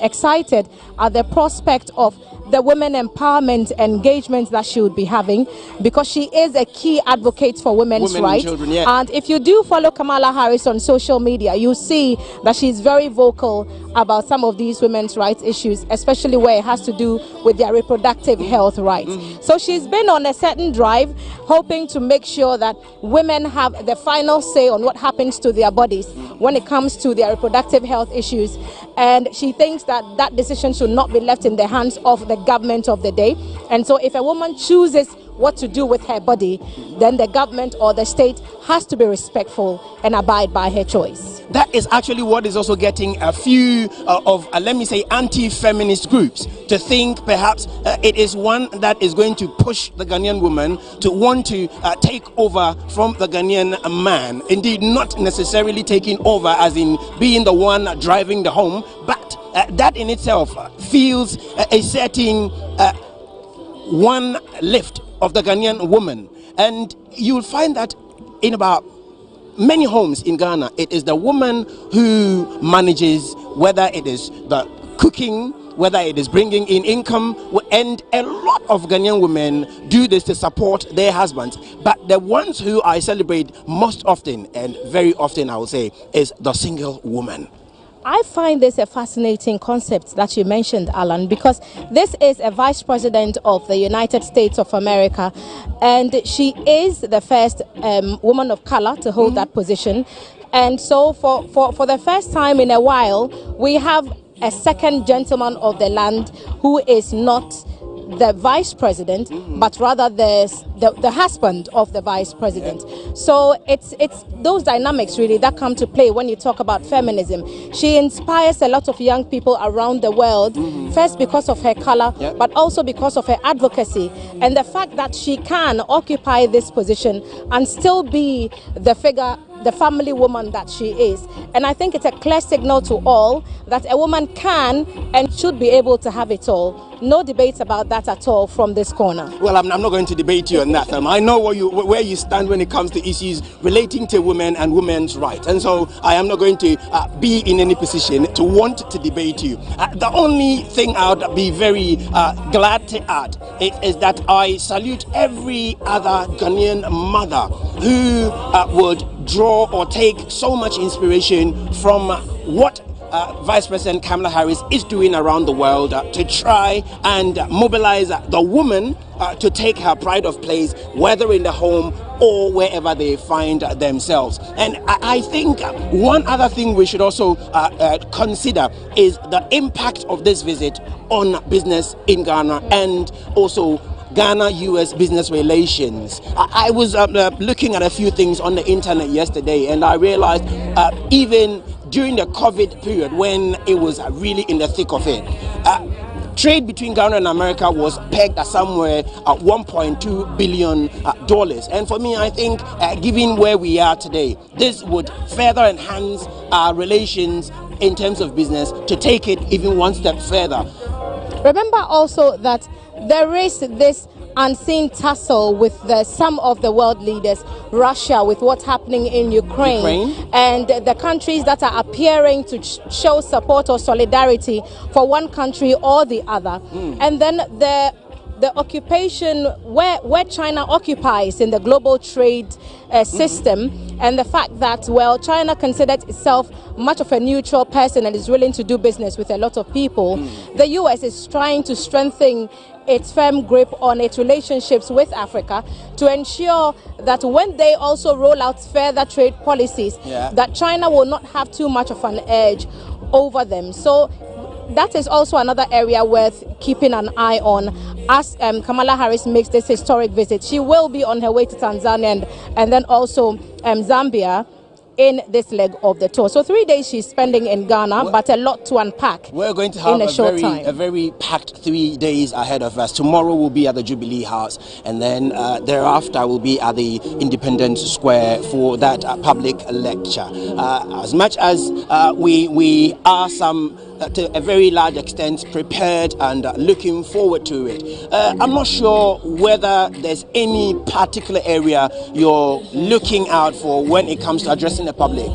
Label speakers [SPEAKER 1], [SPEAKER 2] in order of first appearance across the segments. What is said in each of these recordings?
[SPEAKER 1] Excited at the prospect of the women empowerment engagement that she would be having, because she is a key advocate for women's rights.
[SPEAKER 2] Children, yeah.
[SPEAKER 1] And if you do follow Kamala Harris on social media, you see that she's very vocal about some of these women's rights issues, especially where it has to do with their reproductive health rights. So she's been on a certain drive, hoping to make sure that women have the final say on what happens to their bodies when it comes to their reproductive health issues. And she thinks that that decision should not be left in the hands of the government of the day. And so if a woman chooses what to do with her body, then the government or the state has to be respectful and abide by her choice.
[SPEAKER 2] That is actually what is also getting a few let me say, anti-feminist groups to think perhaps it is one that is going to push the Ghanaian woman to want to take over from the Ghanaian man. Indeed, not necessarily taking over as in being the one driving the home, but that in itself feels a certain one lift of the Ghanaian woman. And you'll find that in about many homes in Ghana, it is the woman who manages, whether it is the cooking, whether it is bringing in income, and a lot of Ghanaian women do this to support their husbands. But the ones who I celebrate most often, and very often I will say, is the single woman.
[SPEAKER 1] I find this a fascinating concept that you mentioned, Alan, because this is a vice president of the United States of America, and she is the first woman of color to hold that position. And so for the first time in a while, we have a second gentleman of the land who is not the vice president, but rather the husband of the vice president. So it's those dynamics really that come to play when you talk about feminism. She inspires a lot of young people around the world, first because of her color, but also because of her advocacy, and the fact that she can occupy this position and still be the figure, the family woman that she is. And I think it's a clear signal to all that a woman can and should be able to have it all. No debates about that at all from this corner.
[SPEAKER 2] Well, I'm not going to debate you on that. I know where you stand when it comes to issues relating to women and women's rights. And so I am not going to be in any position to want to debate you. The only thing I would be very glad to add is that I salute every other Ghanaian mother who would draw or take so much inspiration from what Vice President Kamala Harris is doing around the world to try and mobilize the woman to take her pride of place, whether in the home or wherever they find themselves. And I think one other thing we should also consider is the impact of this visit on business in Ghana and also Ghana-US business relations. I was looking at a few things on the internet yesterday, and I realized even during the COVID period, when it was really in the thick of it, trade between Ghana and America was pegged at somewhere at $1.2 billion. And for me, I think given where we are today, this would further enhance our relations in terms of business to take it even one step further.
[SPEAKER 1] Remember also that there is this unseen tussle with some of the world leaders, Russia with what's happening in Ukraine, and the countries that are appearing to show support or solidarity for one country or the other. And then the occupation where China occupies in the global trade system, and the fact that, well, China considers itself much of a neutral person and is willing to do business with a lot of people. The US is trying to strengthen its firm grip on its relationships with Africa to ensure that when they also roll out further trade policies, that China will not have too much of an edge over them. So that is also another area worth keeping an eye on as Kamala Harris makes this historic visit. She will be on her way to Tanzania and then also Zambia in this leg of the tour. So 3 days she's spending in Ghana, but a lot to unpack.
[SPEAKER 2] We're going to have
[SPEAKER 1] a
[SPEAKER 2] very packed 3 days ahead of us. Tomorrow will be at the Jubilee House, and then thereafter will be at the Independence Square for that public lecture. As much as we are to a very large extent prepared and looking forward to it, I'm not sure whether there's any particular area you're looking out for when it comes to addressing the public.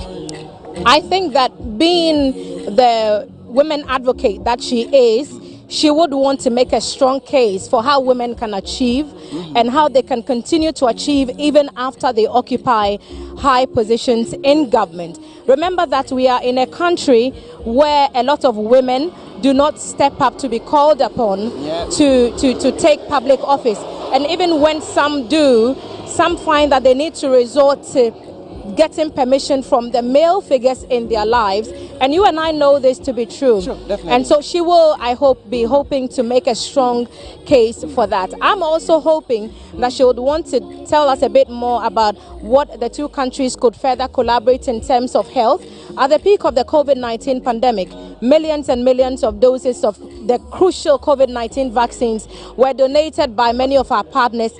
[SPEAKER 1] I think that being the women advocate that she is, she would want to make a strong case for how women can achieve and how they can continue to achieve even after they occupy high positions in government. Remember that we are in a country where a lot of women do not step up to be called upon to take public office. And even when some do, some find that they need to resort to getting permission from the male figures in their lives, and you and I know this to be true.
[SPEAKER 2] Sure, definitely.
[SPEAKER 1] And so she will, I hope, be hoping to make a strong case for that. I'm also hoping that she would want to tell us a bit more about what the two countries could further collaborate in terms of health. At the peak of the COVID-19 pandemic, millions and millions of doses of the crucial COVID-19 vaccines were donated by many of our partners,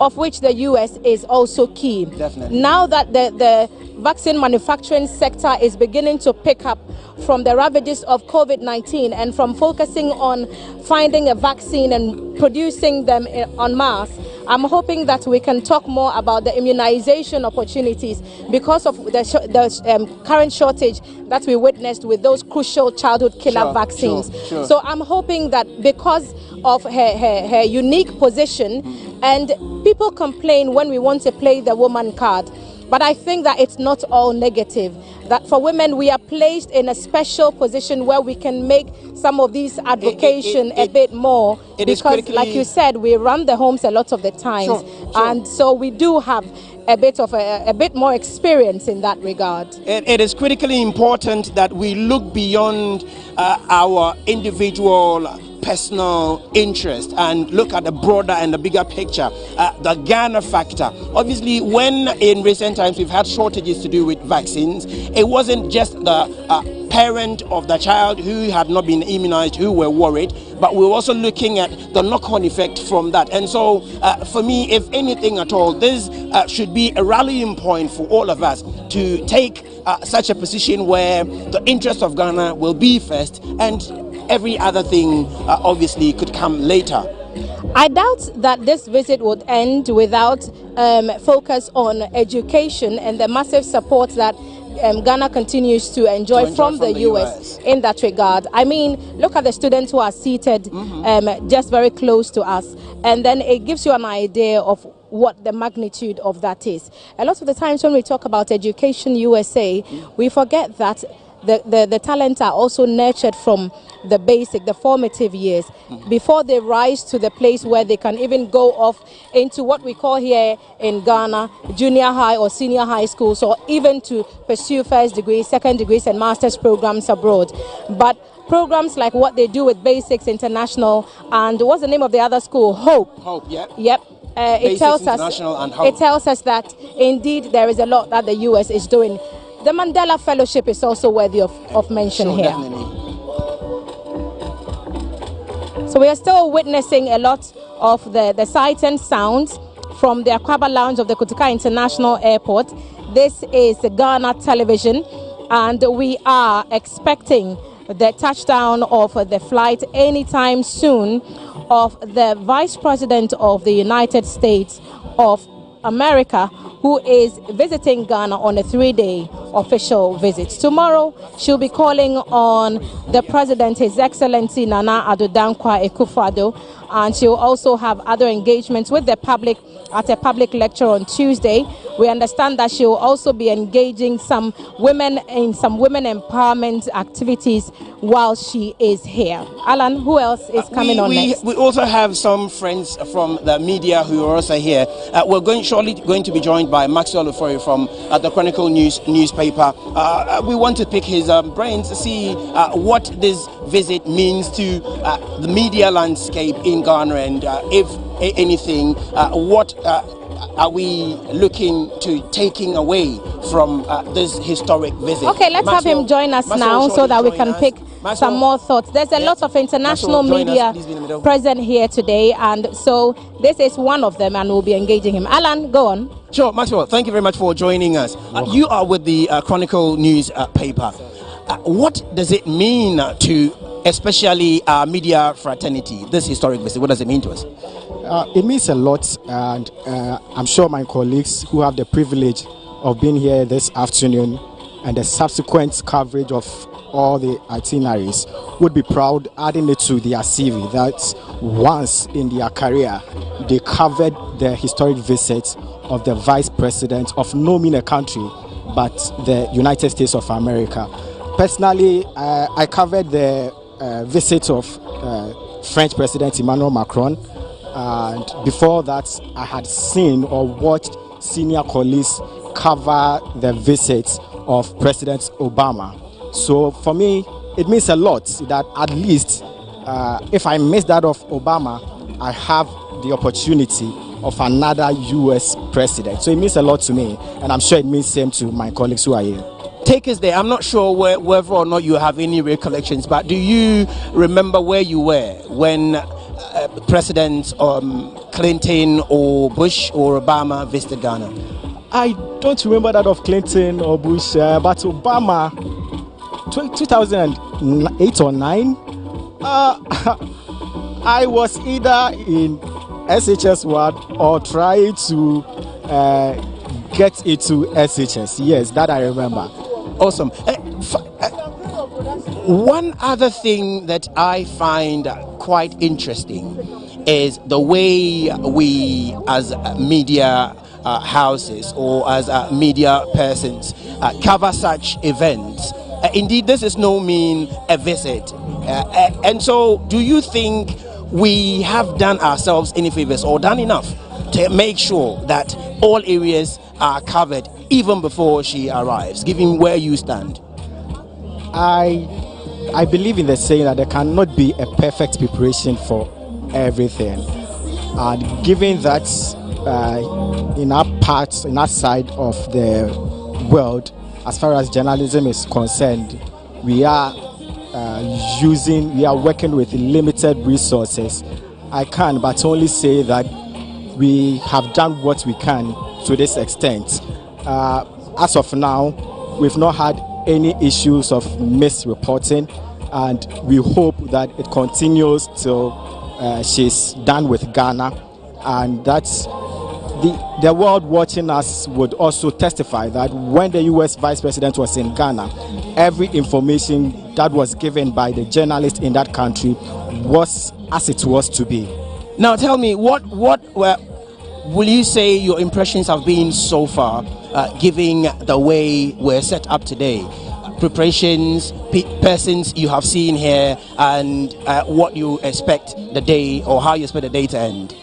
[SPEAKER 1] of which the US is also key.
[SPEAKER 2] Definitely.
[SPEAKER 1] Now that the vaccine manufacturing sector is beginning to pick up from the ravages of COVID-19 and from focusing on finding a vaccine and producing them en masse, I'm hoping that we can talk more about the immunization opportunities because of the current shortage that we witnessed with those crucial childhood killer vaccines.
[SPEAKER 2] Sure.
[SPEAKER 1] So I'm hoping that because of her unique position, and people complain when we want to play the woman card, but I think that it's not all negative. That for women, we are placed in a special position where we can make some of these advocation a bit more, because like you said, we run the homes a lot of the times, and so we do have a bit more experience in that regard.
[SPEAKER 2] It is critically important that we look beyond our individual personal interest and look at the broader and the bigger picture, the Ghana factor. Obviously, when in recent times we've had shortages to do with vaccines, it wasn't just the parent of the child who had not been immunized who were worried, but we were also looking at the knock-on effect from that. And so for me, if anything at all, this should be a rallying point for all of us to take such a position where the interest of Ghana will be first, and every other thing obviously could come later.
[SPEAKER 1] I doubt that this visit would end without focus on education and the massive support that Ghana continues to enjoy from the US in that regard. I mean, look at the students who are seated just very close to us, and then it gives you an idea of what the magnitude of that is. A lot of the times when we talk about Education USA, we forget that the talents are also nurtured from the basic, the formative years, before they rise to the place where they can even go off into what we call here in Ghana junior high or senior high schools, or even to pursue first degrees, second degrees and master's programs abroad. But programs like what they do with Basics International and what's the name of the other school? Hope. Yep. It tells us that indeed there is a lot that the US is doing. The Mandela Fellowship is also worthy of mention here.
[SPEAKER 2] Definitely.
[SPEAKER 1] So we are still witnessing a lot of the sights and sounds from the Akwaba Lounge of the Kotoka International Airport. This is Ghana Television, and we are expecting the touchdown of the flight anytime soon of the Vice President of the United States of America, who is visiting Ghana on a 3-day official visit. Tomorrow, she'll be calling on the President, His Excellency Nana Addo Dankwa Akufo-Addo, and she'll also have other engagements with the public at a public lecture on Tuesday. We understand that she will also be engaging some women in some women empowerment activities while she is here. Alan, who else is coming on next?
[SPEAKER 2] We also have some friends from the media who are also here. We're shortly going to be joined by Maxwell Ofori from the Chronicle newspaper. We want to pick his brains to see what this visit means to the media landscape in Ghana, and if anything, what are we looking to taking away from this historic visit?
[SPEAKER 1] Okay, let's have him join us now so that we can pick some more thoughts. There's a lot of international media present here today, and so this is one of them, and we'll be engaging him. Alan, go on.
[SPEAKER 2] Sure, Maxwell, thank you very much for joining us. You are with the Chronicle newspaper. What does it mean to especially our media fraternity, this historic visit? What does it mean to us?
[SPEAKER 3] It means a lot, and I'm sure my colleagues who have the privilege of being here this afternoon and the subsequent coverage of all the itineraries would be proud adding it to their CV that once in their career they covered the historic visit of the Vice President of no mean a country but the United States of America. Personally, I covered the visit of French President Emmanuel Macron, and before that I had seen or watched senior colleagues cover the visit of President Obama. So for me, it means a lot that at least if I miss that of Obama, I have the opportunity of another US president. So it means a lot to me, and I'm sure it means same to my colleagues who are here.
[SPEAKER 2] Take us there. I'm not sure whether or not you have any recollections, but do you remember where you were when Presidents Clinton or Bush or Obama visited Ghana?
[SPEAKER 3] I don't remember that of Clinton or Bush, but Obama, 2008 or 9, I was either in SHS1 or trying to get into SHS. Yes, that I remember.
[SPEAKER 2] Awesome. One other thing that I find quite interesting is the way we as media houses or as media persons cover such events. Indeed, this is no mean a visit. And so do you think we have done ourselves any favors or done enough to make sure that all areas are covered even before she arrives, given where you stand?
[SPEAKER 3] I believe in the saying that there cannot be a perfect preparation for everything. And given that in our side of the world, as far as journalism is concerned, we are working with limited resources. I can but only say that we have done what we can to this extent. As of now, we've not had any issues of misreporting, and we hope that it continues till she's done with Ghana, and that's the world watching us would also testify that when the US Vice President was in Ghana, every information that was given by the journalist in that country was as it was to be.
[SPEAKER 2] Now tell me, what will you say your impressions have been so far, given the way we're set up today? Preparations, persons you have seen here, and what you expect the day, or how you expect the day to end?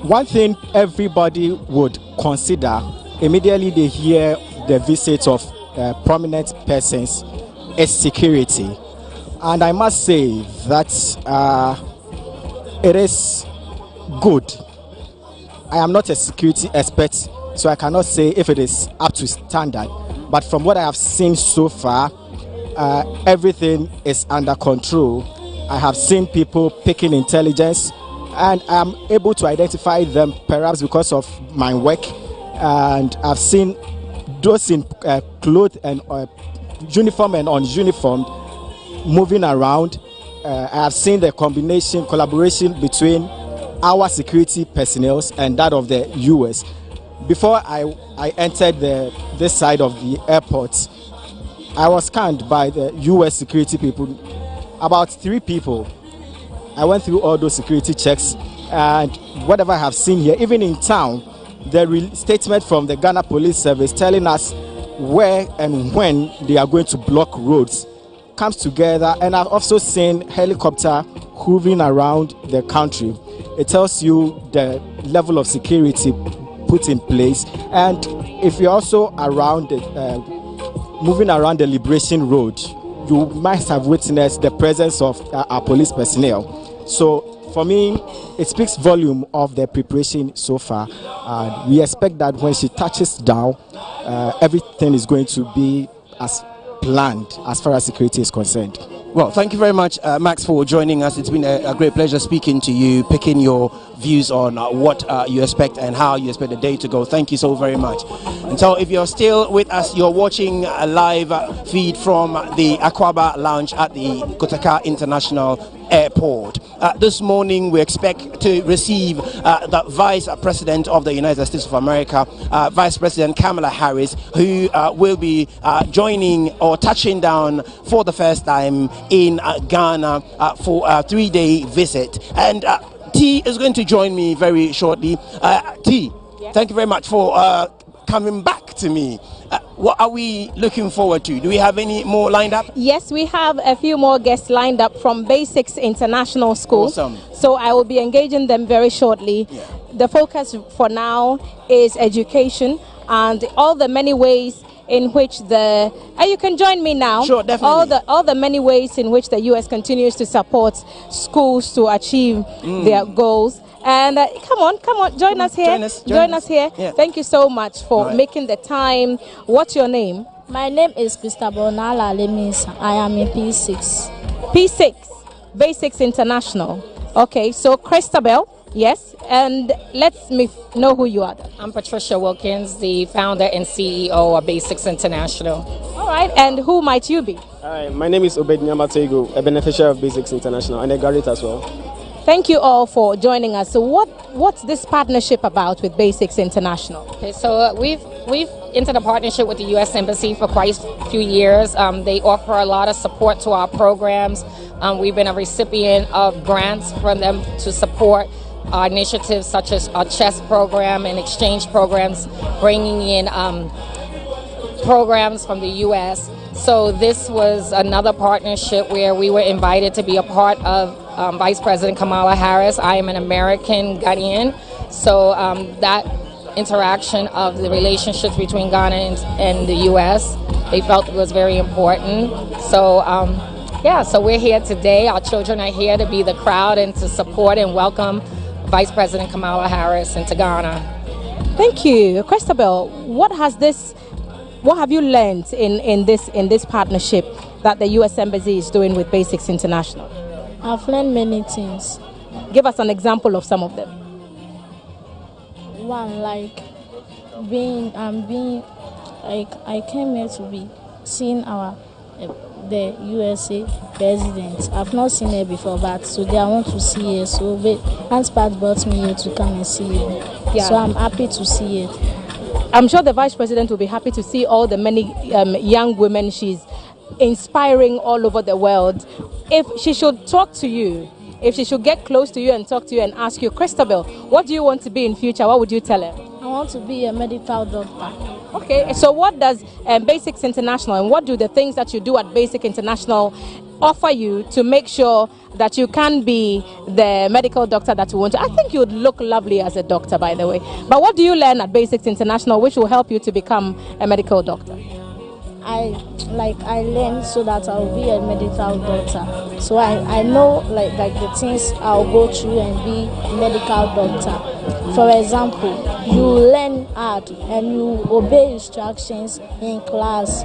[SPEAKER 3] One thing everybody would consider immediately they hear the visit of prominent persons is security. And I must say that it is good. I am not a security expert, so I cannot say if it is up to standard. But from what I have seen so far, everything is under control. I have seen people picking intelligence, and I'm able to identify them perhaps because of my work. And I've seen those in clothes and uniform and ununiformed moving around. I have seen the collaboration between our security personnel and that of the US. Before I entered this side of the airport, I was scanned by the US security people, about 3 people. I went through all those security checks, and whatever I have seen here, even in town, the statement from the Ghana Police Service telling us where and when they are going to block roads comes together. And I've also seen helicopter hovering around the country. It tells you the level of security put in place. And if you're also around moving around the Liberation Road, you might have witnessed the presence of our police personnel. So for me, it speaks volume of the preparation so far. We expect that when she touches down, everything is going to be as planned as far as security is concerned.
[SPEAKER 2] Well, thank you very much, Max, for joining us. It's been a great pleasure speaking to you, picking your views on what you expect and how you expect the day to go. Thank you so very much. And so if you're still with us, you're watching a live feed from the Akwaba Lounge at the Kotaka International Airport. This morning we expect to receive the Vice President of the United States of America, Vice President Kamala Harris, who will be joining or touching down for the first time in Ghana for a 3-day visit. And T is going to join me very shortly. T, thank you very much for coming back to me. What are we looking forward to? Do we have any more lined up?
[SPEAKER 1] Yes, we have a few more guests lined up from Basics International School.
[SPEAKER 2] Awesome.
[SPEAKER 1] So I will be engaging them very shortly.
[SPEAKER 2] Yeah.
[SPEAKER 1] The focus for now is education and all the many ways in which you can join me now.
[SPEAKER 2] Sure, definitely.
[SPEAKER 1] All the many ways in which the U.S. continues to support schools to achieve their goals. And come on, join us here. Join us here.
[SPEAKER 2] Yeah.
[SPEAKER 1] Thank you so much for making the time. What's your name?
[SPEAKER 4] My name is Christabel Nala Lemins. I am in P6.
[SPEAKER 1] P6, Basics International. Okay, so Christabel, yes, and let me know who you are then.
[SPEAKER 5] I'm Patricia Wilkins, the founder and CEO of Basics International.
[SPEAKER 1] All right, and who might you be?
[SPEAKER 6] Hi, my name is Obed Nyamatego, a beneficiary of Basics International and a graduate as well.
[SPEAKER 1] Thank you all for joining us. So what's this partnership about with Basics International?
[SPEAKER 5] Okay, so we've entered a partnership with the U.S. Embassy for quite a few years. They offer a lot of support to our programs. We've been a recipient of grants from them to support our initiatives such as our chess program and exchange programs, bringing in programs from the U.S. So this was another partnership where we were invited to be a part of Vice President Kamala Harris. I am an American Ghanaian, so that interaction of the relationships between Ghana and the U.S., they felt was very important. So so we're here today. Our children are here to be the crowd and to support and welcome Vice President Kamala Harris into Ghana.
[SPEAKER 1] Thank you. Christabel, what have you learned in this partnership that the U.S. Embassy is doing with Basics International?
[SPEAKER 4] I've learned many things.
[SPEAKER 1] Give us an example of some of them.
[SPEAKER 4] One, like I came here to be seeing the USA president. I've not seen her before, but today I want to see her. So Aunt Pat brought me here to come and see her. Yeah. So I'm happy to see her.
[SPEAKER 1] I'm sure the Vice President will be happy to see all the many young women she's inspiring all over the world. If she should talk to you, if she should get close to you and talk to you and ask you, Christabel, what do you want to be in future? What would you tell her?
[SPEAKER 4] I want to be a medical doctor.
[SPEAKER 1] Okay, so what does Basics International and what do the things that you do at Basic International offer you to make sure that you can be the medical doctor that you want to? I think you would look lovely as a doctor, by the way. But what do you learn at Basics International which will help you to become a medical doctor?
[SPEAKER 4] I learned so that I'll be a medical doctor. So I know like the things I'll go through and be a medical doctor. For example, you learn art and you obey instructions in class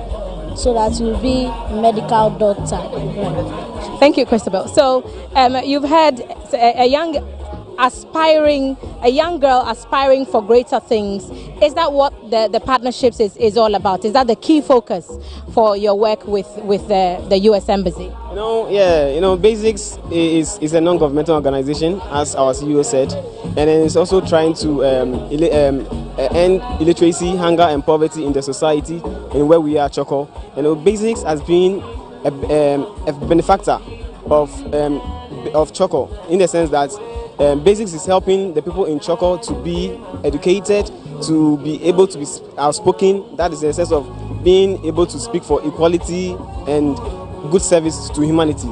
[SPEAKER 4] so that you'll be a medical doctor.
[SPEAKER 1] Thank you, Christabel. So you've had a young girl aspiring for greater things. Is that what the partnerships is all about? Is that the key focus for your work with the U.S. Embassy?
[SPEAKER 6] Basics is a non-governmental organization, as our CEO said, and it's also trying to end illiteracy, hunger, and poverty in the society and where we are, Choco. Basics has been a benefactor of Choco in the sense that Basics is helping the people in Choco to be educated, to be able to be outspoken. That is in the sense of being able to speak for equality and good service to humanity.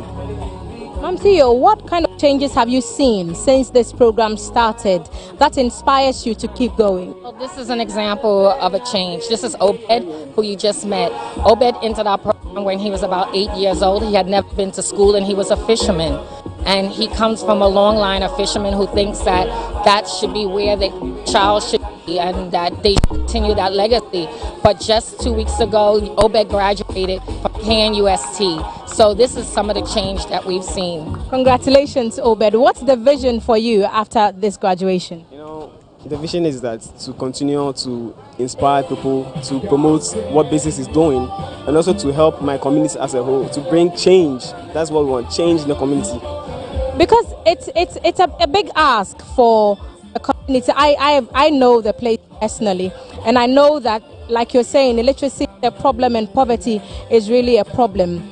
[SPEAKER 1] Ma'am CEO, what kind of changes have you seen since this program started that inspires you to keep going?
[SPEAKER 5] Well, this is an example of a change. This is Obed, who you just met. Obed entered our program when he was about 8 years old. He had never been to school and he was a fisherman. And he comes from a long line of fishermen who thinks that that should be where the child should be and that they continue that legacy. But just 2 weeks ago, Obed graduated from KNUST. So this is some of the change that we've seen.
[SPEAKER 1] Congratulations, Obed. What's the vision for you after this graduation?
[SPEAKER 6] The vision is that to continue to inspire people, to promote what Basics is doing, and also to help my community as a whole, to bring change. That's what we want, change in the community.
[SPEAKER 1] Because it's a big ask for a community. I know the place personally, and I know that, like you're saying, illiteracy is a problem and poverty is really a problem.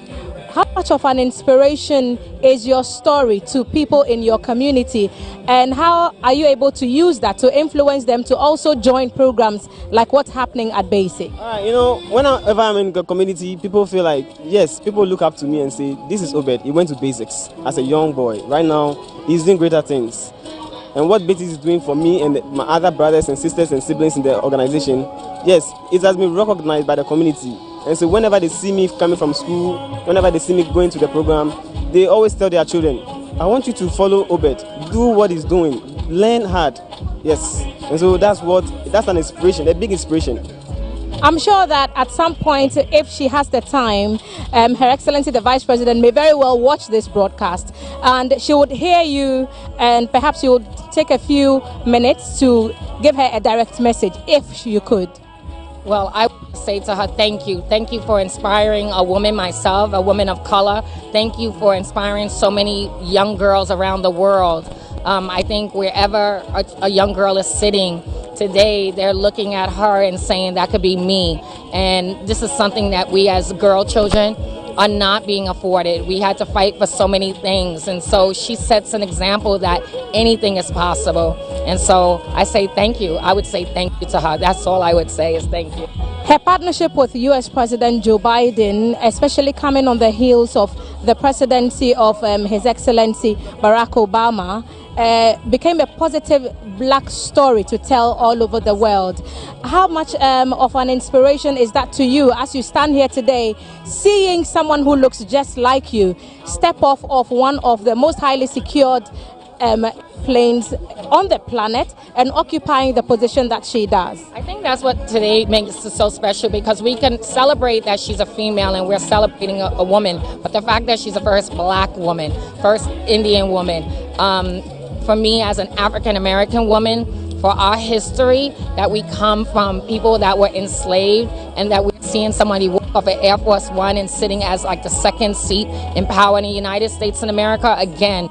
[SPEAKER 1] How much of an inspiration is your story to people in your community, and how are you able to use that to influence them to also join programs like what's happening at Basic?
[SPEAKER 6] Whenever I'm in the community, people feel like, yes, people look up to me and say, this is Obed, he went to Basics as a young boy. Right now, he's doing greater things. And what Basics is doing for me and my other brothers and sisters and siblings in the organization, yes, it has been recognized by the community. And so whenever they see me coming from school, whenever they see me going to the program, they always tell their children, I want you to follow Obed, do what he's doing, learn hard. Yes. And so that's an inspiration, a big inspiration.
[SPEAKER 1] I'm sure that at some point, if she has the time, Her Excellency the Vice President may very well watch this broadcast, and she would hear you, and perhaps you would take a few minutes to give her a direct message, if you could.
[SPEAKER 5] Well, I would say to her, thank you. Thank you for inspiring a woman myself, a woman of color. Thank you for inspiring so many young girls around the world. I think wherever a young girl is sitting today, they're looking at her and saying, that could be me. And this is something that we as girl children are not being afforded. We had to fight for so many things. And so she sets an example that anything is possible. And so I say thank you. I would say thank you to her. That's all I would say is thank you.
[SPEAKER 1] Her partnership with U.S. President Joe Biden, especially coming on the heels of the presidency of His Excellency Barack Obama, became a positive black story to tell all over the world. How much of an inspiration is that to you as you stand here today, seeing someone who looks just like you step off of one of the most highly secured planes on the planet and occupying the position that she does?
[SPEAKER 5] I think that's what today makes it so special, because we can celebrate that she's a female and we're celebrating a woman, but the fact that she's the first black woman, first Indian woman, for me as an African American woman, for our history, that we come from people that were enslaved, and that we're seeing somebody walk off an Air Force One and sitting as like the second seat in power in the United States in America. Again,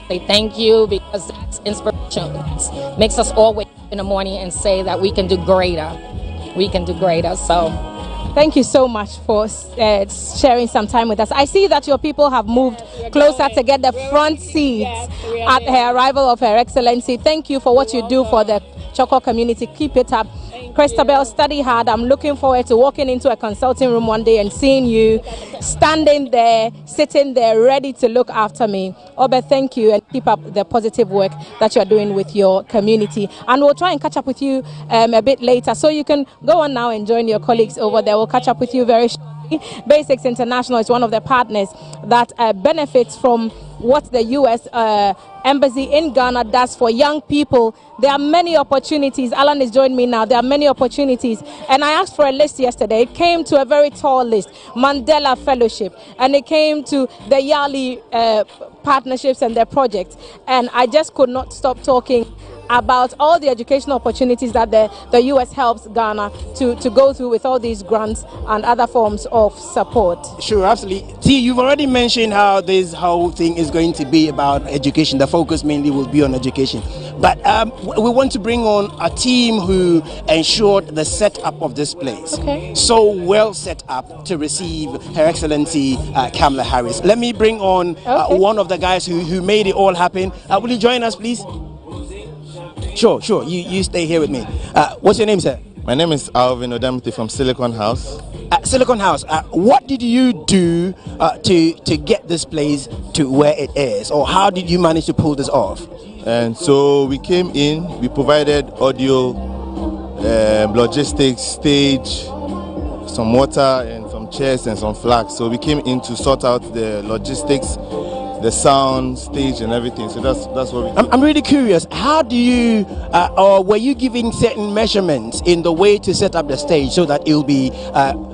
[SPEAKER 5] say thank you, because it's inspiration. It makes us all wake up in the morning and say that we can do greater. We can do greater. So
[SPEAKER 1] thank you so much for sharing some time with us. I see that your people have moved closer to get the front seats at her arrival of Her Excellency. Thank you for what you do for the Choko community. Keep it up. Christabel, study hard. I'm looking forward to walking into a consulting room one day and seeing you standing there, sitting there, ready to look after me. Obed, thank you, and keep up the positive work that you're doing with your community. And we'll try and catch up with you a bit later, so you can go on now and join your colleagues over there. We'll catch up with you very shortly. Basics International is one of the partners that benefits from what the U.S. Embassy in Ghana does for young people. There are many opportunities. Alan is joining me now. There are many opportunities. And I asked for a list yesterday. It came to a very tall list. Mandela Fellowship. And it came to the Yali partnerships and their projects. And I just could not stop talking about all the educational opportunities that the U.S. helps Ghana to go through with all these grants and other forms of support.
[SPEAKER 2] Sure, absolutely. See, you've already mentioned how this whole thing is going to be about education. The focus mainly will be on education. But we want to bring on a team who ensured the setup of this place.
[SPEAKER 1] Okay.
[SPEAKER 2] So well set up to receive Her Excellency Kamala Harris. Let me bring on one of the guys who made it all happen. Will you join us, please? Sure. You stay here with me. What's your name, sir?
[SPEAKER 7] My name is Alvin Odamiti from Silicon House.
[SPEAKER 2] Silicon House, what did you do to get this place to where it is? Or how did you manage to pull this off?
[SPEAKER 7] And so we came in, we provided audio, logistics, stage, some water and some chairs and some flags. So we came in to sort out the logistics the sound, stage, and everything. So that's what we do.
[SPEAKER 2] I'm really curious. How do you, or were you giving certain measurements in the way to set up the stage so that it will be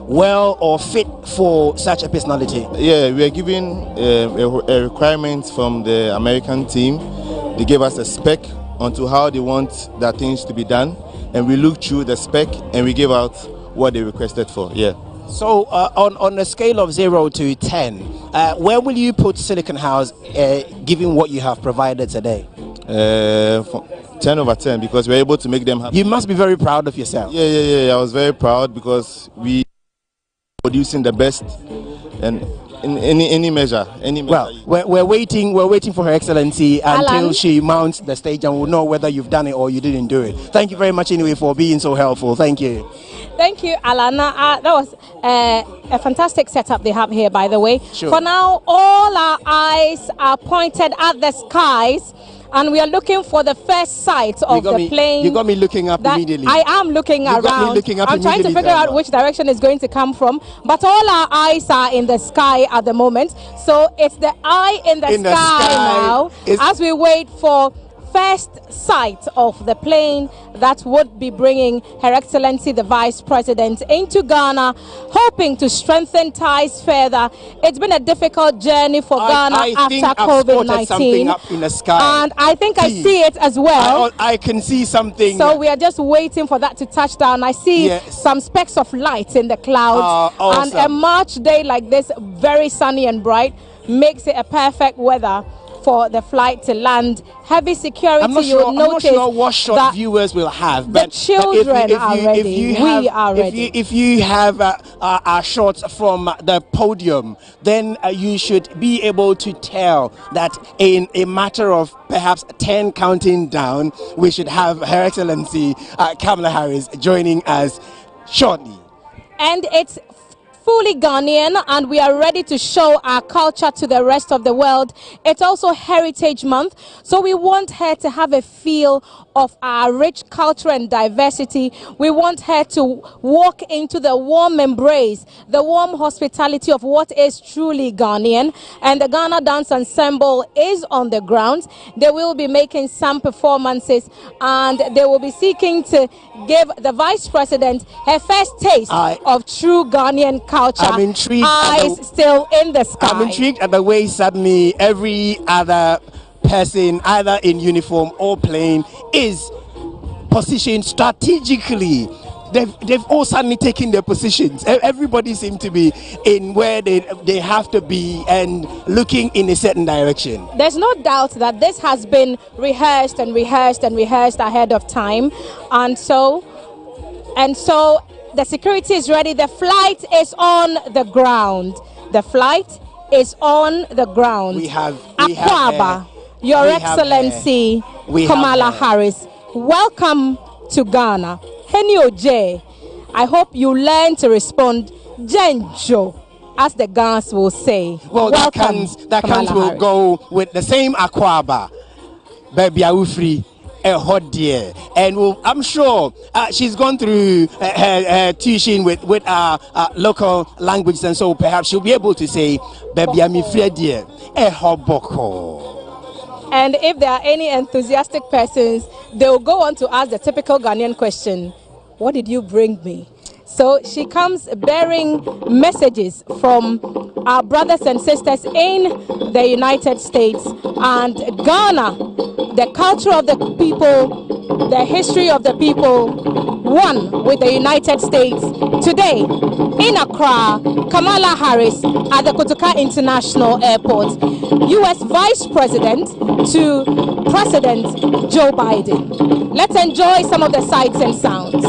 [SPEAKER 2] well or fit for such a personality?
[SPEAKER 7] Yeah, we are given a requirement from the American team. They gave us a spec onto how they want that things to be done, and we looked through the spec and we gave out what they requested for. Yeah.
[SPEAKER 2] So on a scale of 0 to 10, where will you put Silicon House given what you have provided today?
[SPEAKER 7] 10 over 10, because we're able to make them happy.
[SPEAKER 2] You must be very proud of yourself.
[SPEAKER 7] Yeah. I was very proud because we producing the best and in any measure.
[SPEAKER 2] Well, we're waiting for Her Excellency until
[SPEAKER 1] Alan?
[SPEAKER 2] she mounts the stage, and we'll know whether you've done it or you didn't do it. Thank you very much anyway for being so helpful. Thank you.
[SPEAKER 1] Thank you, Alana. That was a fantastic setup they have here, by the way.
[SPEAKER 2] Sure.
[SPEAKER 1] For now, all our eyes are pointed at the skies, and we are looking for the first sight of the plane.
[SPEAKER 2] You got me looking up immediately.
[SPEAKER 1] I am looking around.
[SPEAKER 2] Got me looking up
[SPEAKER 1] I'm trying to
[SPEAKER 2] immediately,
[SPEAKER 1] figure out which direction it's going to come from, but all our eyes are in the sky at the moment. So it's the eye in the sky now as we wait for first sight of the plane that would be bringing Her Excellency the Vice President into Ghana, hoping to strengthen ties further. It's been a difficult journey for Ghana after COVID-19.
[SPEAKER 2] Something up in the sky.
[SPEAKER 1] And I think I see it as well.
[SPEAKER 2] I can see something.
[SPEAKER 1] So we are just waiting for that to touch down. I see some specks of light in the clouds.
[SPEAKER 2] Awesome.
[SPEAKER 1] And a March day like this, very sunny and bright, makes it a perfect weather for the flight to land. Heavy security.
[SPEAKER 2] I'm not sure what shot viewers will have, but
[SPEAKER 1] the children are ready. We are ready.
[SPEAKER 2] If you have shots from the podium, then you should be able to tell that in a matter of perhaps 10 counting down, we should have Her Excellency Kamala Harris joining us shortly.
[SPEAKER 1] And it's fully Ghanaian, and we are ready to show our culture to the rest of the world. It's also Heritage Month, so we want her to have a feel of our rich culture and diversity. We want her to walk into the warm embrace, the warm hospitality of what is truly Ghanaian. And the Ghana Dance Ensemble is on the ground. They will be making some performances, and they will be seeking to give the Vice President her first taste of true Ghanaian culture.
[SPEAKER 2] I'm intrigued.
[SPEAKER 1] Eyes still in the sky.
[SPEAKER 2] I'm intrigued at the way suddenly every other person, either in uniform or plain, is positioned strategically. They've all suddenly taken their positions. Everybody seems to be in where they have to be and looking in a certain direction.
[SPEAKER 1] There's no doubt that this has been rehearsed and rehearsed and rehearsed ahead of time, and so the security is ready. The flight is on the ground. The flight is on the ground.
[SPEAKER 2] We have
[SPEAKER 1] Akwaba, Your Excellency Kamala Harris, welcome to Ghana. Henio J, I hope you learn to respond Genjo, as the Ghans will say.
[SPEAKER 2] Well,
[SPEAKER 1] welcome,
[SPEAKER 2] that cans will go with the same Akwaba, baby Awufri. A hot dear, and I'm sure she's gone through her tuition with our local languages, and so perhaps she'll be able to say baby I'm dear a hoboko.
[SPEAKER 1] And if there are any enthusiastic persons, they will go on to ask the typical Ghanaian question, what did you bring me? So she comes bearing messages from our brothers and sisters in the United States and Ghana, the culture of the people, the history of the people, one with the United States. Today, in Accra, Kamala Harris at the Kotoka International Airport, U.S. Vice President to President Joe Biden. Let's enjoy some of the sights and sounds.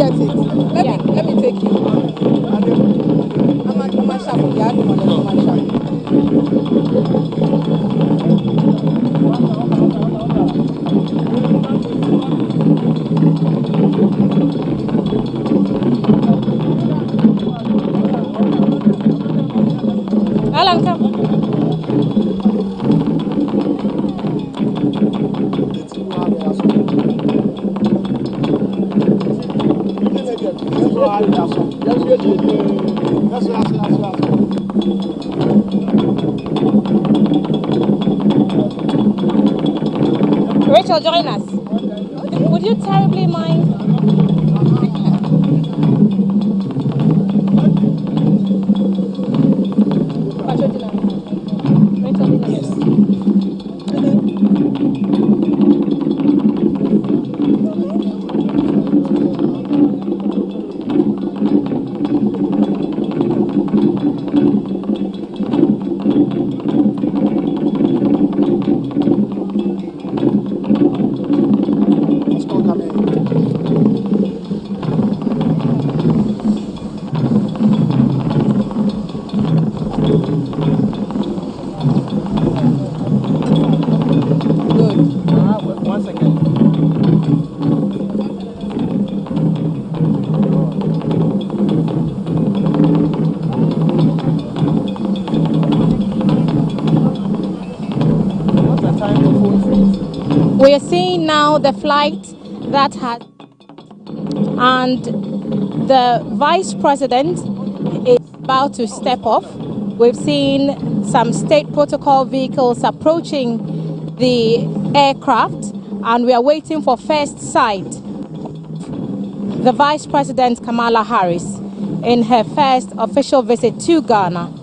[SPEAKER 1] get it. Let me take you. Alan, come. Rachel, join us. Would you terribly mind? We are seeing now the flight that had, and the vice president is about to step off. We've seen some state protocol vehicles approaching the aircraft, and we are waiting for first sight. The Vice President Kamala Harris in her first official visit to Ghana.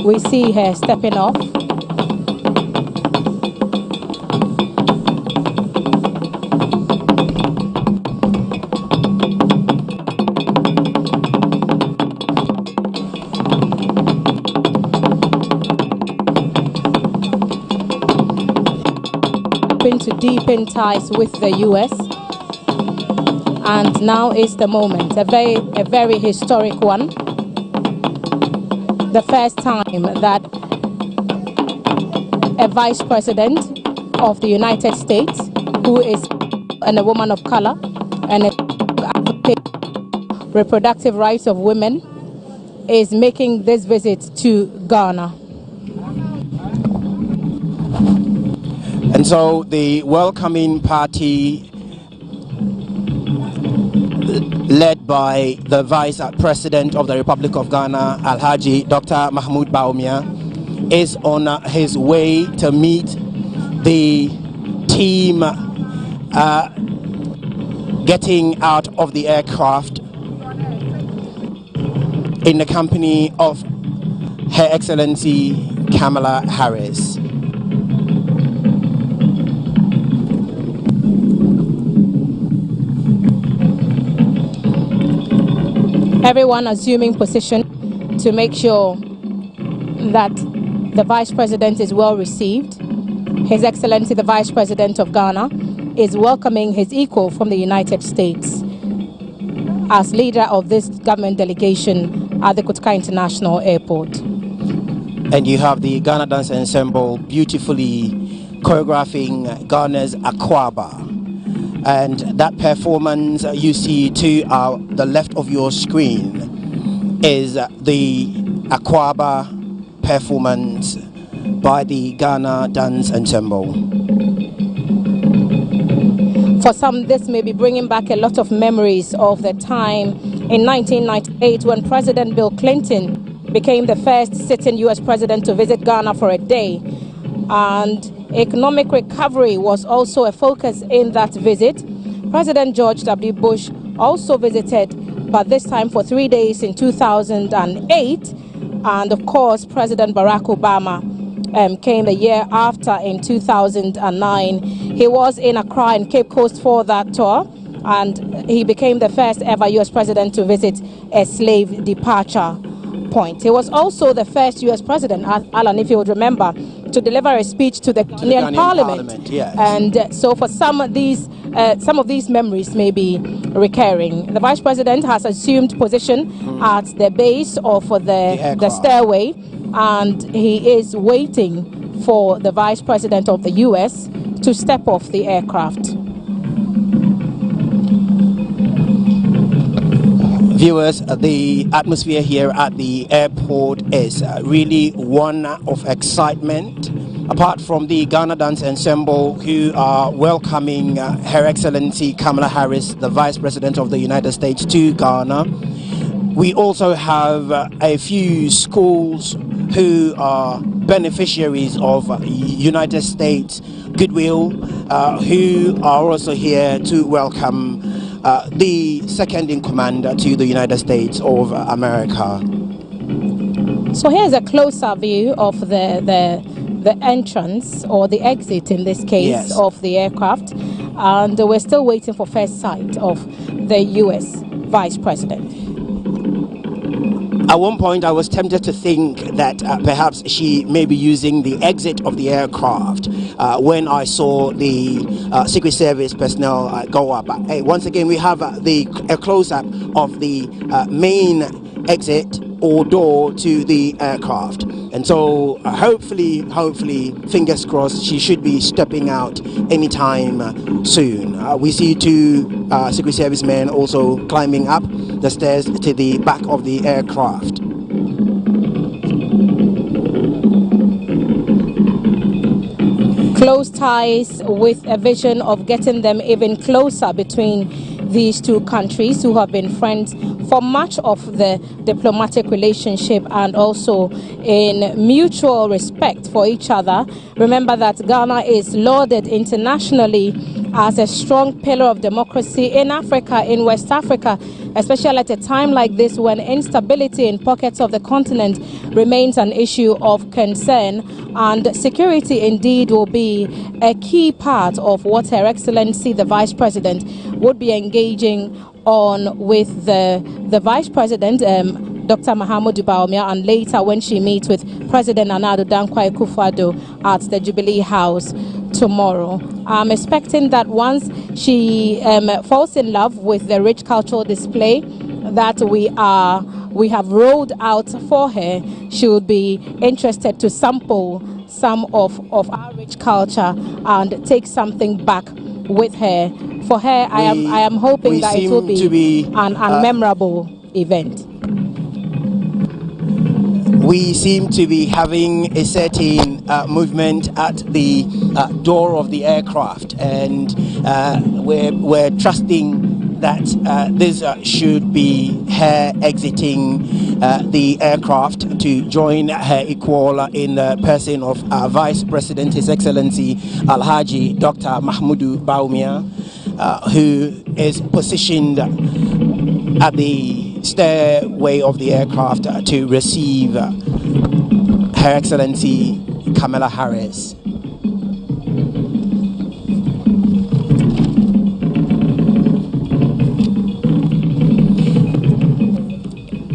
[SPEAKER 1] We see her stepping off. To deepen ties with the US, and now is the moment, a very historic one. The first time that a vice president of the United States, who is a woman of color and advocates reproductive rights of women, is making this visit to Ghana.
[SPEAKER 2] And so the welcoming party, led by the Vice President of the Republic of Ghana, Alhaji Dr. Mahmoud Bawumia, is on his way to meet the team getting out of the aircraft in the company of Her Excellency Kamala Harris.
[SPEAKER 1] Everyone assuming position to make sure that the Vice President is well received. His Excellency, the Vice President of Ghana, is welcoming his equal from the United States as leader of this government delegation at the Kotoka International Airport.
[SPEAKER 2] And you have the Ghana Dance Ensemble beautifully choreographing Ghana's Akwaba. And that performance you see to the left of your screen is the Akwaba performance by the Ghana Dance Ensemble.
[SPEAKER 1] For some, this may be bringing back a lot of memories of the time in 1998 when President Bill Clinton became the first sitting U.S. president to visit Ghana for a day. And economic recovery was also a focus in that visit. President George W. Bush also visited, but this time for 3 days in 2008. And of course, President Barack Obama came a year after in 2009. He was in Accra and Cape Coast for that tour, and he became the first ever U.S. president to visit a slave departure point. He was also the first U.S. president, Alan, if you would remember, to deliver a speech to the Ghanaian Parliament.
[SPEAKER 2] Yes.
[SPEAKER 1] And so for some of these memories may be recurring. The Vice President has assumed position at the base of the stairway, and he is waiting for the Vice President of the U.S. to step off the aircraft.
[SPEAKER 2] Viewers, the atmosphere here at the airport is really one of excitement. Apart from the Ghana Dance Ensemble, who are welcoming Her Excellency Kamala Harris, the Vice President of the United States, to Ghana, we also have a few schools who are beneficiaries of United States goodwill, who are also here to welcome the second in command to the United States of America.
[SPEAKER 1] So here's a closer view of the entrance, or the exit in this case,
[SPEAKER 2] yes,
[SPEAKER 1] of the aircraft, and we're still waiting for first sight of the U.S. Vice President.
[SPEAKER 2] At one point, I was tempted to think that perhaps she may be using the exit of the aircraft when I saw the Secret Service personnel go up. Hey, once again, we have a close-up of the main exit or door to the aircraft. And so hopefully, fingers crossed, she should be stepping out anytime soon. We see two Secret Service men also climbing up the stairs to the back of the aircraft.
[SPEAKER 1] Close ties with a vision of getting them even closer between these two countries, who have been friends for much of the diplomatic relationship and also in mutual respect for each other. Remember that Ghana is lauded internationally as a strong pillar of democracy in Africa, in West Africa, especially at a time like this when instability in pockets of the continent remains an issue of concern. And security indeed will be a key part of what Her Excellency the Vice President would be engaging on with the Vice President, Dr. Mahamudu Bawumia, and later when she meets with President Nana Addo Dankwa Akufo-Addo at the Jubilee House tomorrow. I'm expecting that once she falls in love with the rich cultural display that we have rolled out for her, she would be interested to sample some of our rich culture and take something back with her. For her, I am hoping that it will be an memorable event.
[SPEAKER 2] We seem to be having a certain movement at the door of the aircraft, and we're trusting that this should be her exiting the aircraft to join her equal in the person of our Vice President, His Excellency Alhaji Dr. Mahamudu Bawumia, who is positioned at the stairway of the aircraft to receive Her Excellency Kamala Harris.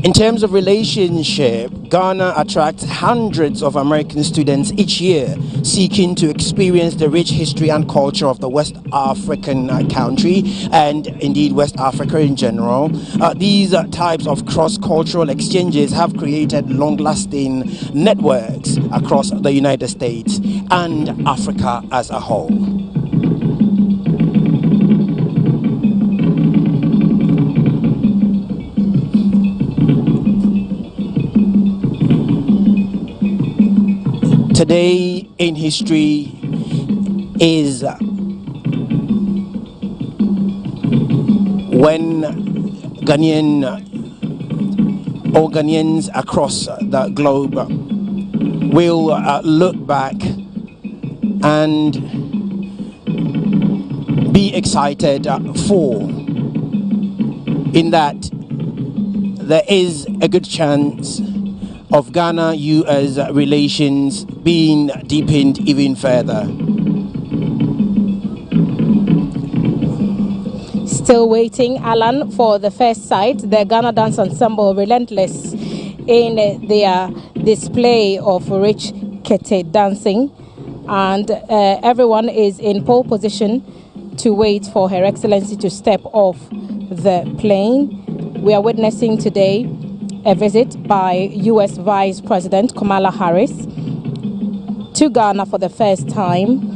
[SPEAKER 2] In terms of relationship, Ghana attracts hundreds of American students each year seeking to experience the rich history and culture of the West African country and indeed West Africa in general. These types of cross-cultural exchanges have created long-lasting networks across the United States and Africa as a whole. Today in history is when Ghanaians across the globe will look back and be excited for, in that there is a good chance of Ghana-US relations being deepened even further.
[SPEAKER 1] Still waiting, Alan, for the first sight, the Ghana Dance Ensemble Relentless in their display of rich kete dancing, and everyone is in pole position to wait for Her Excellency to step off the plane. We are witnessing today a visit by U.S. Vice President Kamala Harris to Ghana for the first time.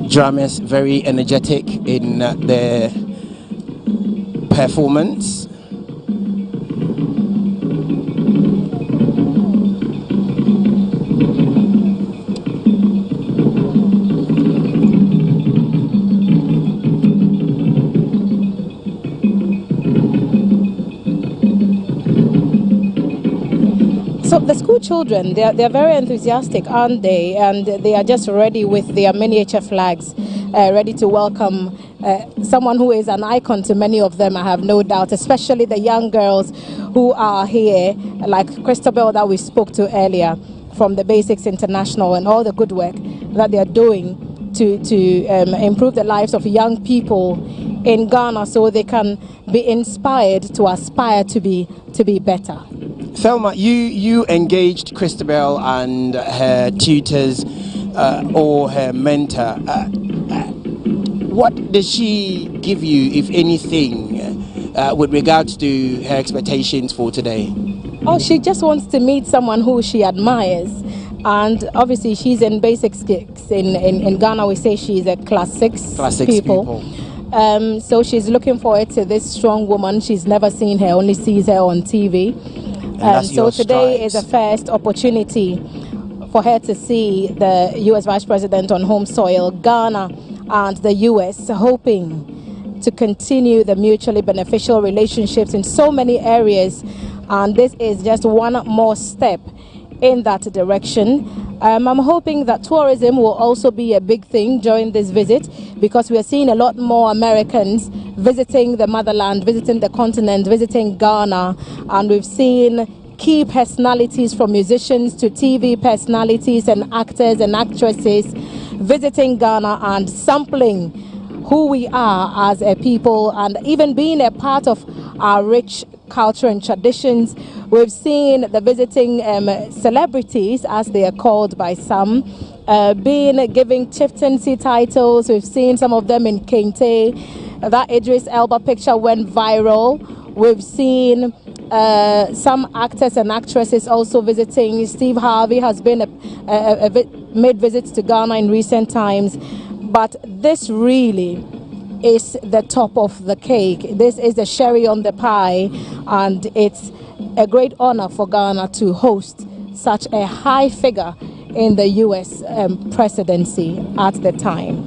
[SPEAKER 2] Drummers very energetic in their performance.
[SPEAKER 1] So the school children, they're very enthusiastic, aren't they? And they are just ready with their miniature flags, ready to welcome someone who is an icon to many of them, I have no doubt, especially the young girls who are here, like Christabel that we spoke to earlier from the Basics International, and all the good work that they are doing to improve the lives of young people in Ghana so they can be inspired to aspire to be better.
[SPEAKER 2] Thelma, you engaged Christabel and her tutors or her mentor. What does she give you, if anything, with regards to her expectations for today?
[SPEAKER 1] Oh, she just wants to meet someone who she admires. And obviously she's in basic skills. In Ghana we say she's a class 6 people. So she's looking forward to this strong woman. She's never seen her, only sees her on TV. So today is a first opportunity for her to see the U.S. Vice President on home soil, Ghana and the U.S., hoping to continue the mutually beneficial relationships in so many areas. And this is just one more step in that direction. I'm hoping that tourism will also be a big thing during this visit, because we are seeing a lot more Americans visiting the motherland, visiting the continent, visiting Ghana, and we've seen key personalities from musicians to TV personalities and actors and actresses visiting Ghana and sampling who we are as a people, and even being a part of our rich culture and traditions. We've seen the visiting celebrities, as they are called by some, being giving chieftaincy titles. We've seen some of them in Kente. That Idris Elba picture went viral. We've seen some actors and actresses also visiting. Steve Harvey has been made visits to Ghana in recent times. But this really is the top of the cake. This is the cherry on the pie, and it's a great honor for Ghana to host such a high figure in the U.S. presidency at the time.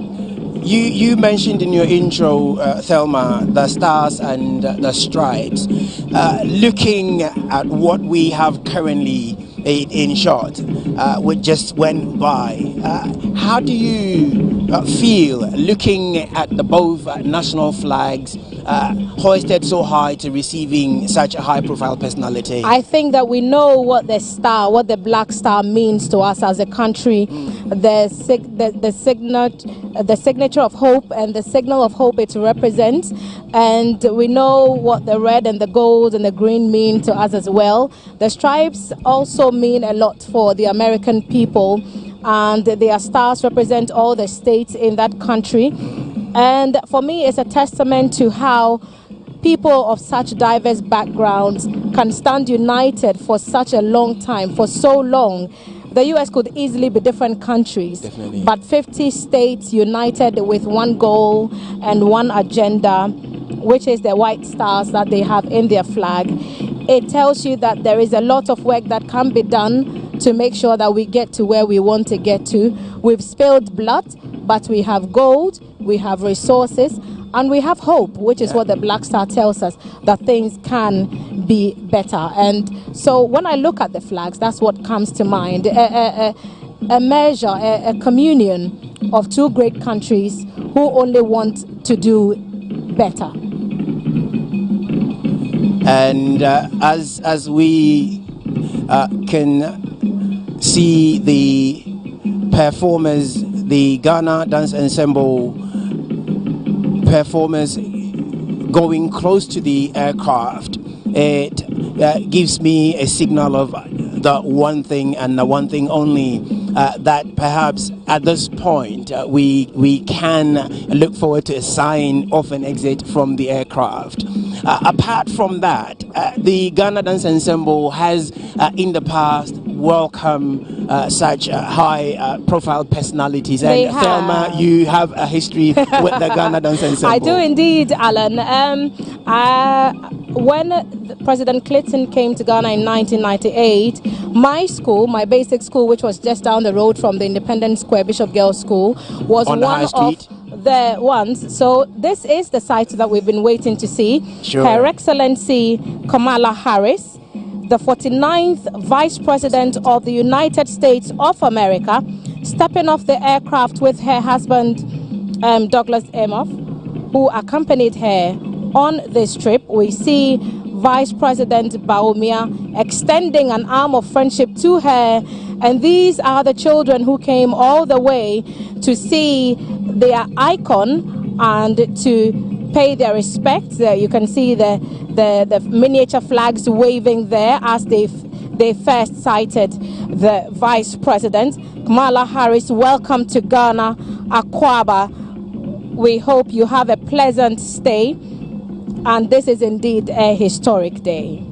[SPEAKER 2] You mentioned in your intro, Thelma, the stars and the stripes. Looking at what we have currently in short, which just went by, how do you feel looking at the both national flags hoisted so high to receiving such a high-profile personality?
[SPEAKER 1] I think that we know what the star, what the black star means to us as a country, the signature of hope and the signal of hope it represents. And we know what the red and the gold and the green mean to us as well. The stripes also mean a lot for the American people, and their stars represent all the states in that country. And for me, it's a testament to how people of such diverse backgrounds can stand united for such a long time, for so long. The U.S. could easily be different countries,
[SPEAKER 2] Definitely.
[SPEAKER 1] But 50 states united with one goal and one agenda, which is the white stars that they have in their flag. It tells you that there is a lot of work that can be done to make sure that we get to where we want to get to. We've spilled blood, but we have gold, we have resources, and we have hope, which is what the black star tells us, that things can be better. And so when I look at the flags, that's what comes to mind. A measure, a communion of two great countries who only want to do better.
[SPEAKER 2] And as we can see the performers, the Ghana Dance Ensemble performers going close to the aircraft, it gives me a signal of the one thing and the one thing only, that perhaps at this point we can look forward to a sign of an exit from the aircraft. Apart from that, the Ghana Dance Ensemble has in the past welcomed such high profile personalities. And Thelma, you have a history with the Ghana Dance Ensemble.
[SPEAKER 1] I do indeed, Alan. When President Clinton came to Ghana in 1998, my school, my basic school, which was just down the road from the Independence Square Bishop Girls School, was
[SPEAKER 2] on the
[SPEAKER 1] one
[SPEAKER 2] high street.
[SPEAKER 1] Of the ones. So this is the site that we've been waiting to see.
[SPEAKER 2] Sure.
[SPEAKER 1] Her Excellency Kamala Harris, the 49th Vice President of the United States of America, stepping off the aircraft with her husband, Douglas Emhoff, who accompanied her on this trip. We see Vice President Bawumia extending an arm of friendship to her, and these are the children who came all the way to see their icon and to pay their respects. You can see the miniature flags waving there as they first sighted the Vice President. Kamala Harris, welcome to Ghana, Akwaba. We hope you have a pleasant stay, and this is indeed a historic day.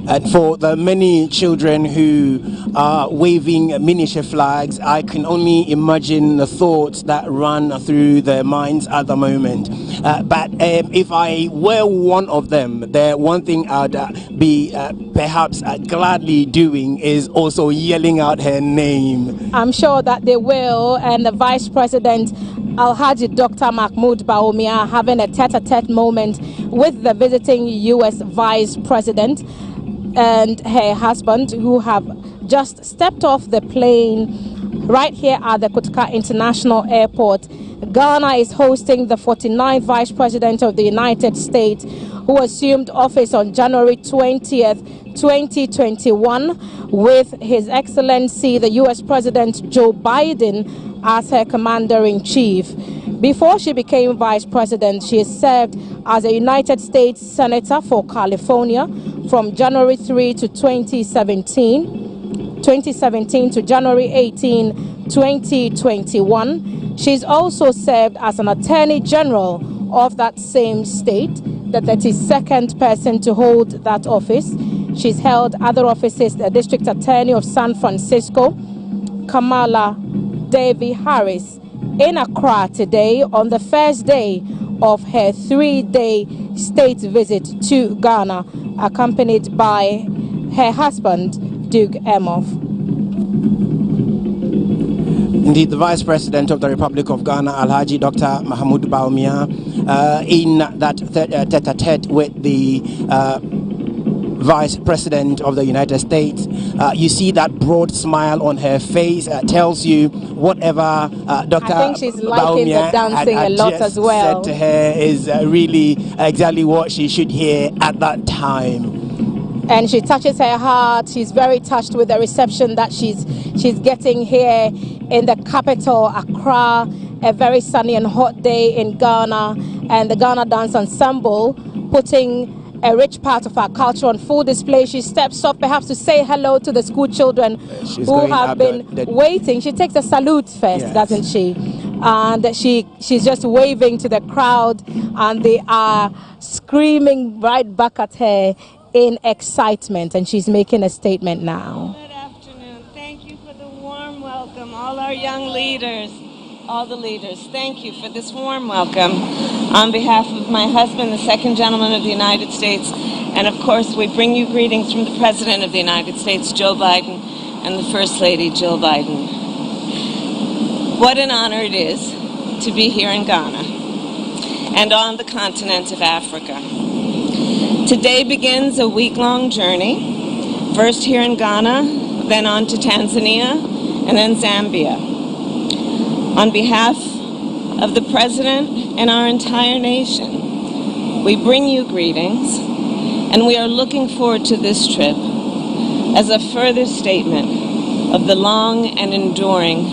[SPEAKER 2] And for the many children who are waving miniature flags, I can only imagine the thoughts that run through their minds at the moment. But if I were one of them, the one thing I'd be perhaps gladly doing is also yelling out her name.
[SPEAKER 1] I'm sure that they will, and the Vice President Alhaji Dr. Mahmoud Bawumia having a tete-a-tete moment with the visiting U.S. Vice President and her husband, who have just stepped off the plane right here at the Kotoka International Airport. Ghana is hosting the 49th Vice President of the United States, who assumed office on January 20th, 2021, with His Excellency the U.S. President Joe Biden as her commander-in-chief. Before she became Vice President, she served as a United States Senator for California from January 3 to 2017 to January 18, 2021. She's also served as an Attorney General of that same state, the 32nd person to hold that office. She's held other offices, the District Attorney of San Francisco. Kamala Devi Harris in Accra today on the first day of her 3-day state visit to Ghana, accompanied by her husband, Duke Emhoff.
[SPEAKER 2] Indeed, the Vice President of the Republic of Ghana, Alhaji Dr. Mahmoud Bawumia, in that tete-a-tete with the Vice President of the United States. You see that broad smile on her face, tells you whatever Dr.
[SPEAKER 1] I think she's liking the dancing a lot as well.
[SPEAKER 2] Said to her is really exactly what she should hear at that time.
[SPEAKER 1] And she touches her heart. She's very touched with the reception that she's getting here in the capital, Accra, a very sunny and hot day in Ghana. And the Ghana Dance Ensemble putting a rich part of our culture on full display. She steps up perhaps to say hello to the school children who have been waiting. She takes a salute first, yes, doesn't she? And she's just waving to the crowd, and they are screaming right back at her in excitement, and she's making a statement now.
[SPEAKER 8] Good afternoon. Thank you for the warm welcome, all our young leaders, all the leaders. Thank you for this warm welcome on behalf of my husband, the second gentleman of the United States, and of course we bring you greetings from the President of the United States, Joe Biden, and the First Lady, Jill Biden. What an honor it is to be here in Ghana and on the continent of Africa. Today begins a week-long journey, first here in Ghana, then on to Tanzania, and then Zambia. On behalf of the President and our entire nation, we bring you greetings, and we are looking forward to this trip as a further statement of the long and enduring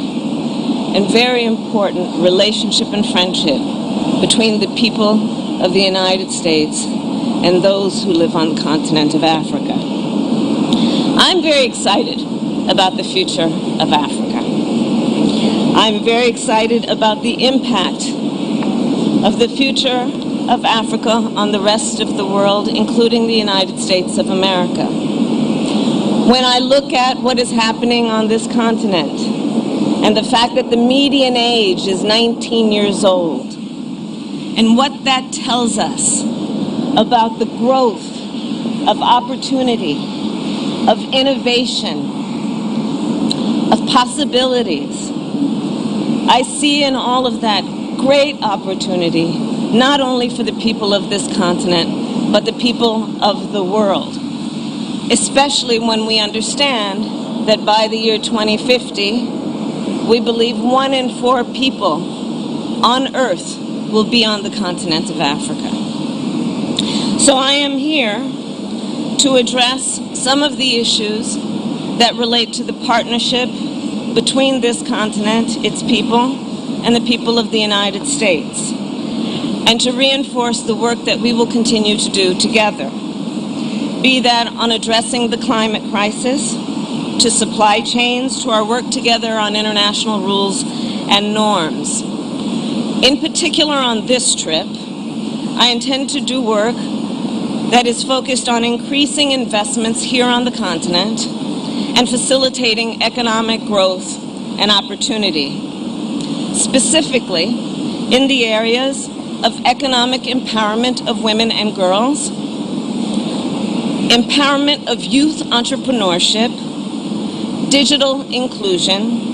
[SPEAKER 8] and very important relationship and friendship between the people of the United States and those who live on the continent of Africa. I'm very excited about the future of Africa. I'm very excited about the impact of the future of Africa on the rest of the world, including the United States of America. When I look at what is happening on this continent and the fact that the median age is 19 years old, and what that tells us about the growth of opportunity, of innovation, of possibilities, I see in all of that great opportunity, not only for the people of this continent, but the people of the world, especially when we understand that by the year 2050, we believe 1 in 4 people on Earth will be on the continent of Africa. So I am here to address some of the issues that relate to the partnership between this continent, its people, and the people of the United States, and to reinforce the work that we will continue to do together, be that on addressing the climate crisis, to supply chains, to our work together on international rules and norms. In particular on this trip, I intend to do work that is focused on increasing investments here on the continent and facilitating economic growth and opportunity, specifically in the areas of economic empowerment of women and girls, empowerment of youth entrepreneurship, digital inclusion,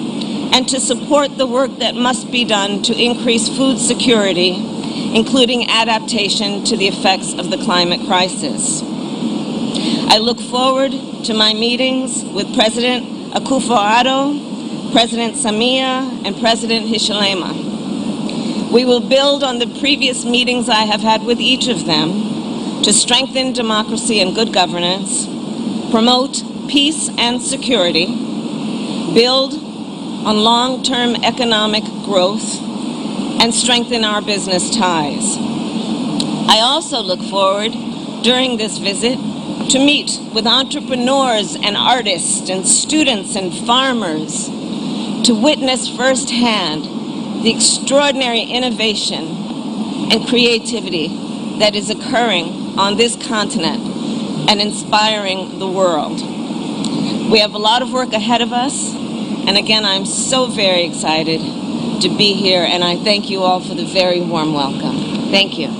[SPEAKER 8] and to support the work that must be done to increase food security, including adaptation to the effects of the climate crisis. I look forward to my meetings with President Akufo-Addo, President Samia, and President Hichilema. We will build on the previous meetings I have had with each of them to strengthen democracy and good governance, promote peace and security, build on long-term economic growth, and strengthen our business ties. I also look forward during this visit to meet with entrepreneurs and artists and students and farmers to witness firsthand the extraordinary innovation and creativity that is occurring on this continent and inspiring the world. We have a lot of work ahead of us, and again, I'm so very excited to be here, and I thank you all for the very warm welcome. Thank you.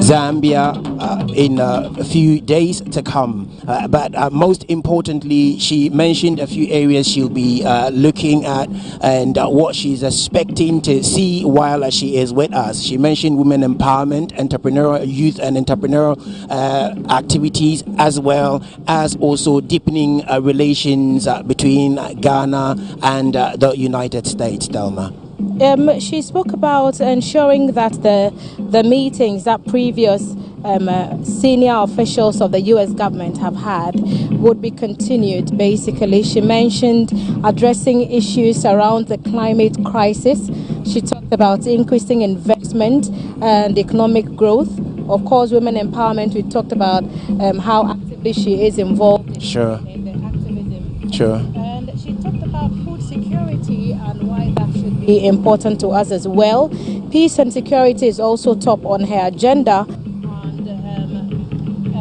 [SPEAKER 2] Zambia in a few days to come. But most importantly, she mentioned a few areas she'll be looking at and what she's expecting to see while she is with us. She mentioned women empowerment, entrepreneurial youth and entrepreneurial activities, as well as also deepening relations between Ghana and the United States. Delma.
[SPEAKER 1] She spoke about ensuring that the meetings that previous senior officials of the U.S. government have had would be continued. Basically, she mentioned addressing issues around the climate crisis. She talked about increasing investment and economic growth. Of course, women empowerment. We talked about how actively she is involved in the activism.
[SPEAKER 2] Sure.
[SPEAKER 1] And she talked about food security and why that should be important to us as well. Peace and security is also top on her agenda.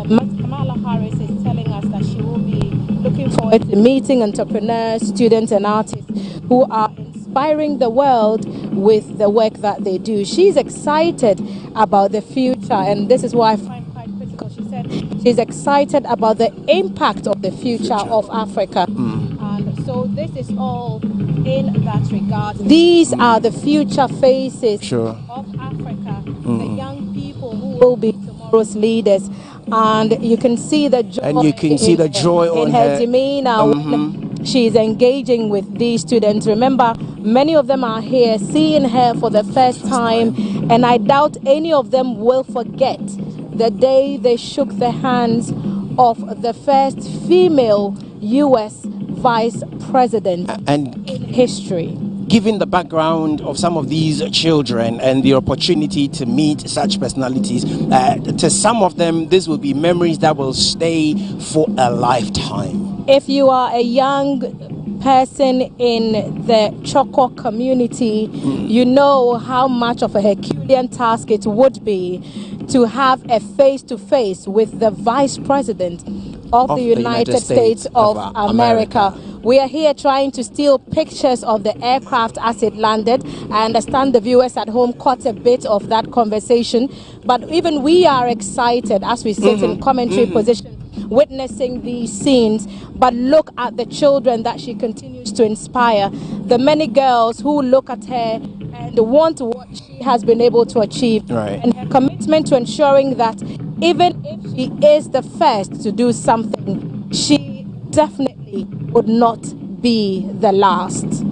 [SPEAKER 1] And Kamala Harris is telling us that she will be looking forward to meeting entrepreneurs, students, and artists who are inspiring the world with the work that they do. She's excited about the future, and this is what I find quite critical. She said she's excited about the impact of the future of Africa. And so this is all in that regard. These are the future faces of Africa, the young people who will be tomorrow's leaders. And you can see the joy,
[SPEAKER 2] on
[SPEAKER 1] her demeanor when she's engaging with these students. Remember, many of them are here seeing her for the first time, and I doubt any of them will forget the day they shook the hands of the first female U.S. vice president in history.
[SPEAKER 2] Given the background of some of these children and the opportunity to meet such personalities, to some of them, this will be memories that will stay for a lifetime.
[SPEAKER 1] If you are a young person in the Choco community, you know how much of a Herculean task it would be to have a face-to-face with the Vice President of the United States of America. We are here trying to steal pictures of the aircraft as it landed. I understand the viewers at home caught a bit of that conversation, but even we are excited as we sit in commentary position witnessing these scenes. But look at the children that she continues to inspire, the many girls who look at her and want what she has been able to achieve, and her commitment to ensuring that even if she is the first to do something, she definitely would not be the last.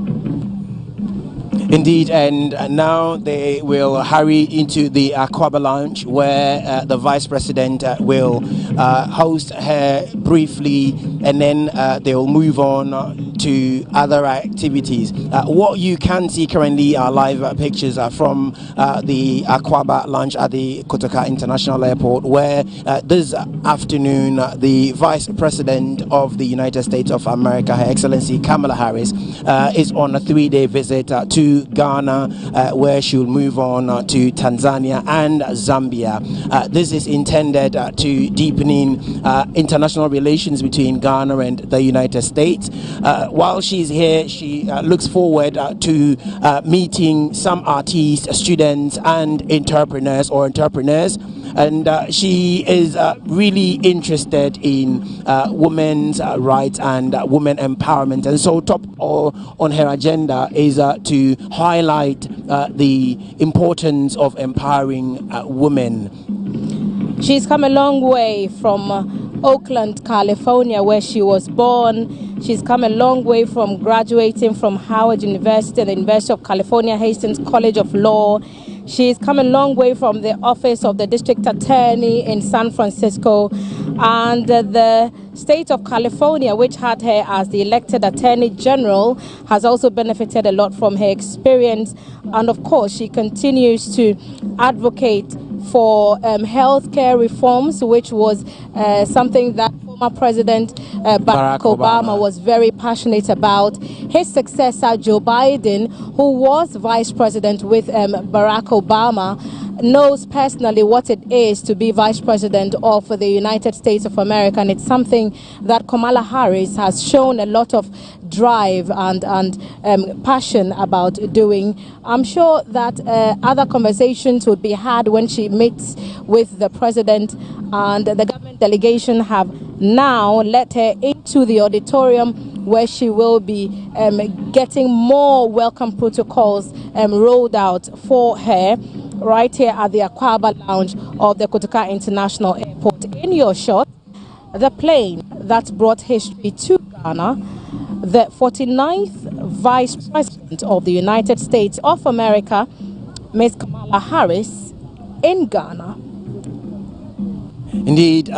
[SPEAKER 2] Indeed, and now they will hurry into the Aquaba Lounge, where the Vice President will host her briefly, and then they will move on to other activities. What you can see currently are live pictures from the Aquaba Lounge at the Kotoka International Airport, where this afternoon the Vice President of the United States of America, Her Excellency Kamala Harris, is on a 3-day visit to Ghana, where she will move on to Tanzania and Zambia. This is intended to deepening international relations between Ghana and the United States. While she's here, she looks forward to meeting some artists, students and entrepreneurs. And she is really interested in women's rights and women empowerment. And so top on her agenda is to highlight the importance of empowering women.
[SPEAKER 1] She's come a long way from Oakland, California, where she was born. She's come a long way from graduating from Howard University and the University of California, Hastings College of Law. She's come a long way from the office of the district attorney in San Francisco, and the state of California, which had her as the elected attorney general, has also benefited a lot from her experience. And of course, she continues to advocate for healthcare reforms, which was something that former President Barack Obama was very passionate about. His successor, Joe Biden, who was vice president with Barack Obama, knows personally what it is to be vice president of the United States of America, and it's something that Kamala Harris has shown a lot of drive and passion about doing. I'm sure that other conversations would be had when she meets with the president, and the government delegation have now led her into the auditorium where she will be getting more welcome protocols rolled out for her right here at the Akwaba Lounge of the Kotoka International Airport. In your shot, the plane that brought history to Ghana, the 49th Vice President of the United States of America, Ms. Kamala Harris, in Ghana.
[SPEAKER 2] Indeed,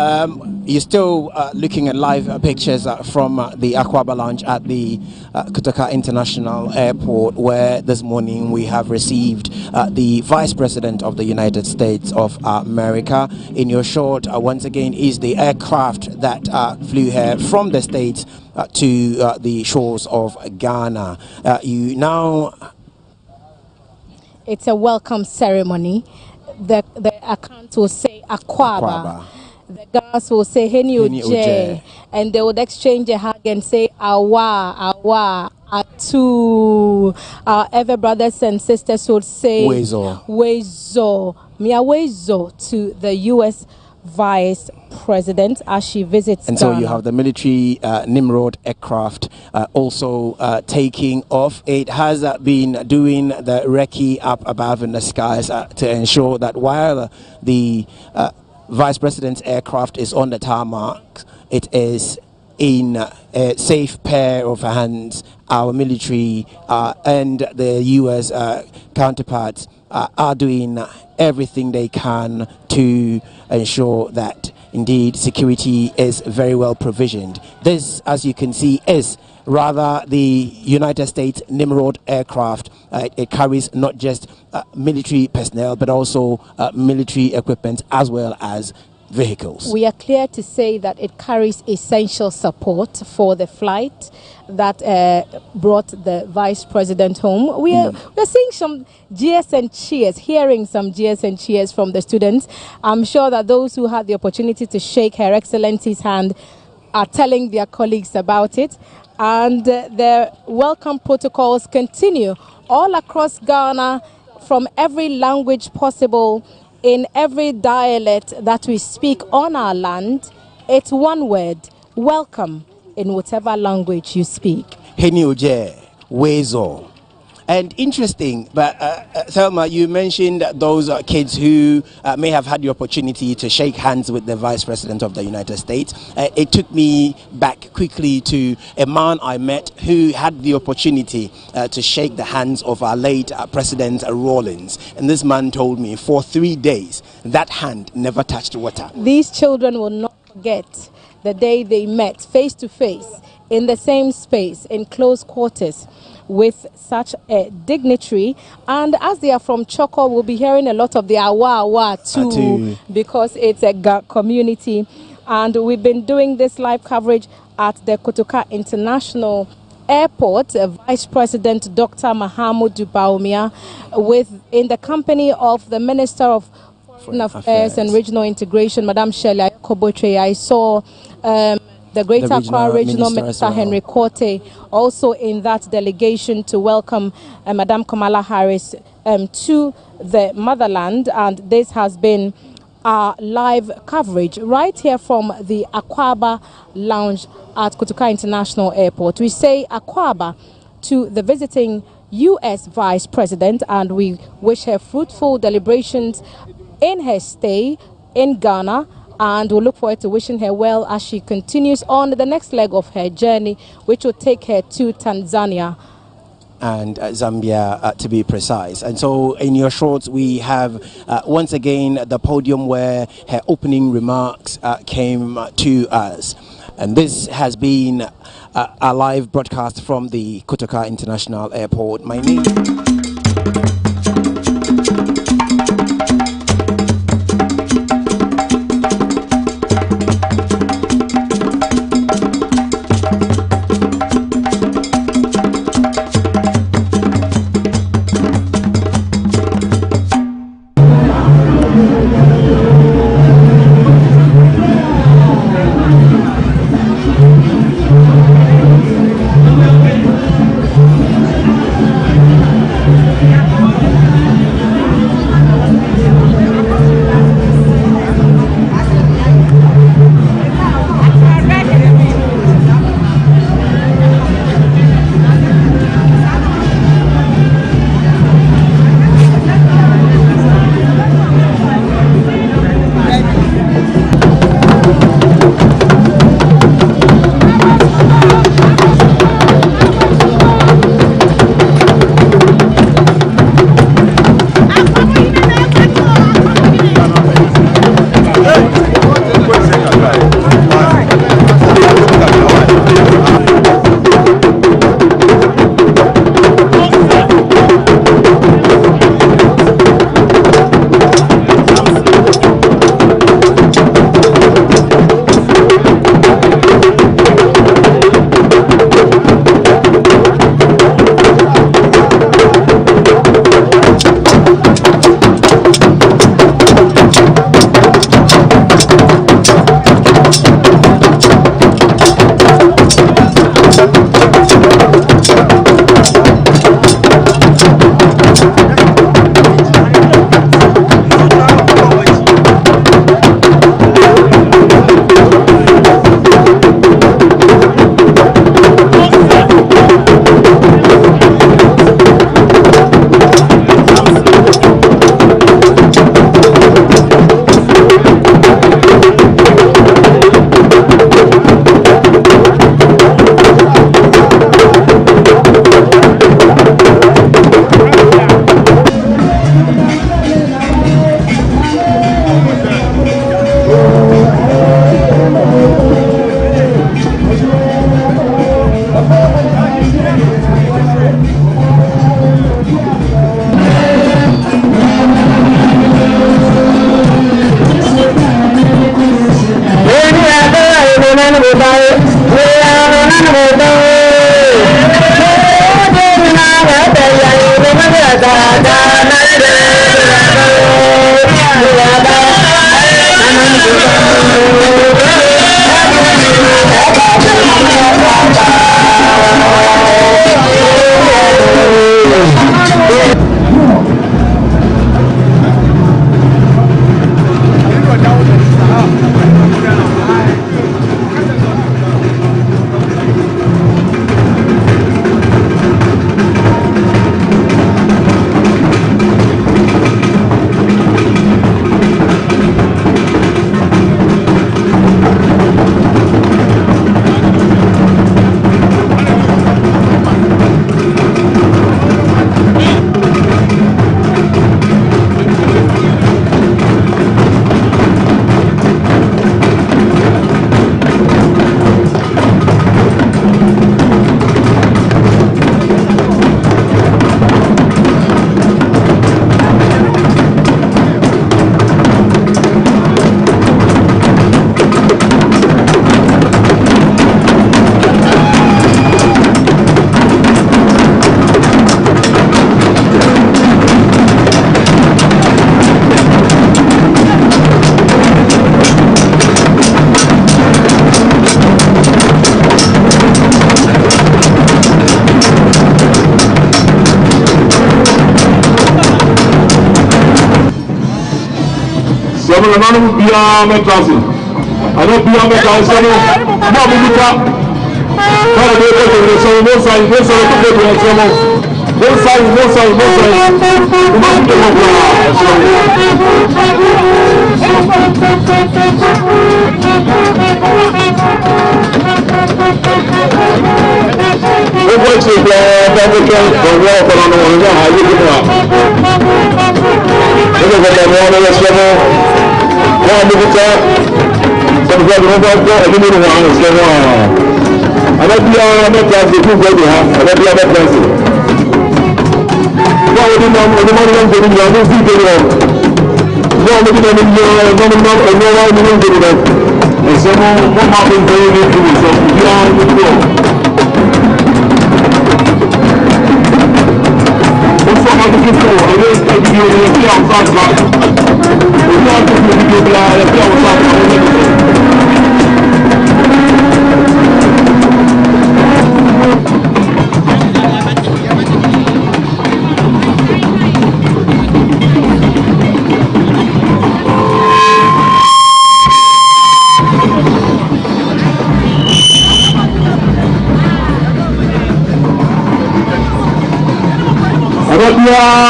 [SPEAKER 2] you're still looking at live pictures from the Akwaba Lounge at the Kotoka International Airport, where this morning we have received the Vice President of the United States of America. In your shot, once again, is the aircraft that flew her from the States to the shores of Ghana.
[SPEAKER 1] It's a welcome ceremony. The account will say Akwaba. The girls will say Heni Oje, and they would exchange a hug and say Awa, Atu. Our ever brothers and sisters would say Wezo, Mia Wezo to the U.S. Vice President as she visits
[SPEAKER 2] and
[SPEAKER 1] Ghana.
[SPEAKER 2] So you have the military Nimrod aircraft also taking off. It has been doing the recce up above in the skies to ensure that while the Vice President's aircraft is on the tarmac, it is in a safe pair of hands. Our military and the U.S. counterparts are doing everything they can to ensure that indeed security is very well provisioned. This, as you can see, is rather the United States Nimrod aircraft. It carries not just military personnel but also military equipment as well as vehicles.
[SPEAKER 1] We are clear to say that it carries essential support for the flight that brought the Vice President home. We're seeing some jeers and cheers, hearing some jeers and cheers from the students. I'm sure that those who had the opportunity to shake Her Excellency's hand are telling their colleagues about it. And the welcome protocols continue all across Ghana from every language possible, in every dialect that we speak on our land. It's one word, welcome, in whatever language you speak.
[SPEAKER 2] Heni Oje, Wezo. And interesting, but Thelma, you mentioned those kids who may have had the opportunity to shake hands with the Vice President of the United States. It took me back quickly to a man I met who had the opportunity to shake the hands of our late President Rawlings. And this man told me for 3 days that hand never touched water.
[SPEAKER 1] These children will not forget the day they met face to face in the same space, in close quarters, with such a dignitary. And as they are from Choco, we'll be hearing a lot of the awa too, because it's a community. And we've been doing this live coverage at the Kotoka International Airport. Vice President Dr. Mahamudu Bawumia, in the company of the Minister of Foreign Affairs and Regional Integration, Madam Shelley Kobotre. I saw the Greater Accra Regional Minister Henry Korte also in that delegation to welcome Madam Kamala Harris to the motherland. And this has been our live coverage right here from the Akwaba Lounge at Kotoka International Airport. We say Akwaba to the visiting U.S. Vice President, and we wish her fruitful deliberations in her stay in Ghana. And we'll look forward to wishing her well as she continues on the next leg of her journey, which will take her to Tanzania
[SPEAKER 2] and Zambia, to be precise. And so in your shorts, we have once again the podium where her opening remarks came to us. And this has been a live broadcast from the Kotoka International Airport. My name...
[SPEAKER 9] Some of the man will be a classy. I don't be a classy. Some of them will be both sides, both sides, both sides, both sides, both sides. I don't be a class to go to her. I don't be a class. What would you know? The money I'm getting, I don't think they will. What would you know? And someone, what happened to you? So, beyond the door. What's up, I'm looking for? I don't think you're going to be outside. We're not going to be outside.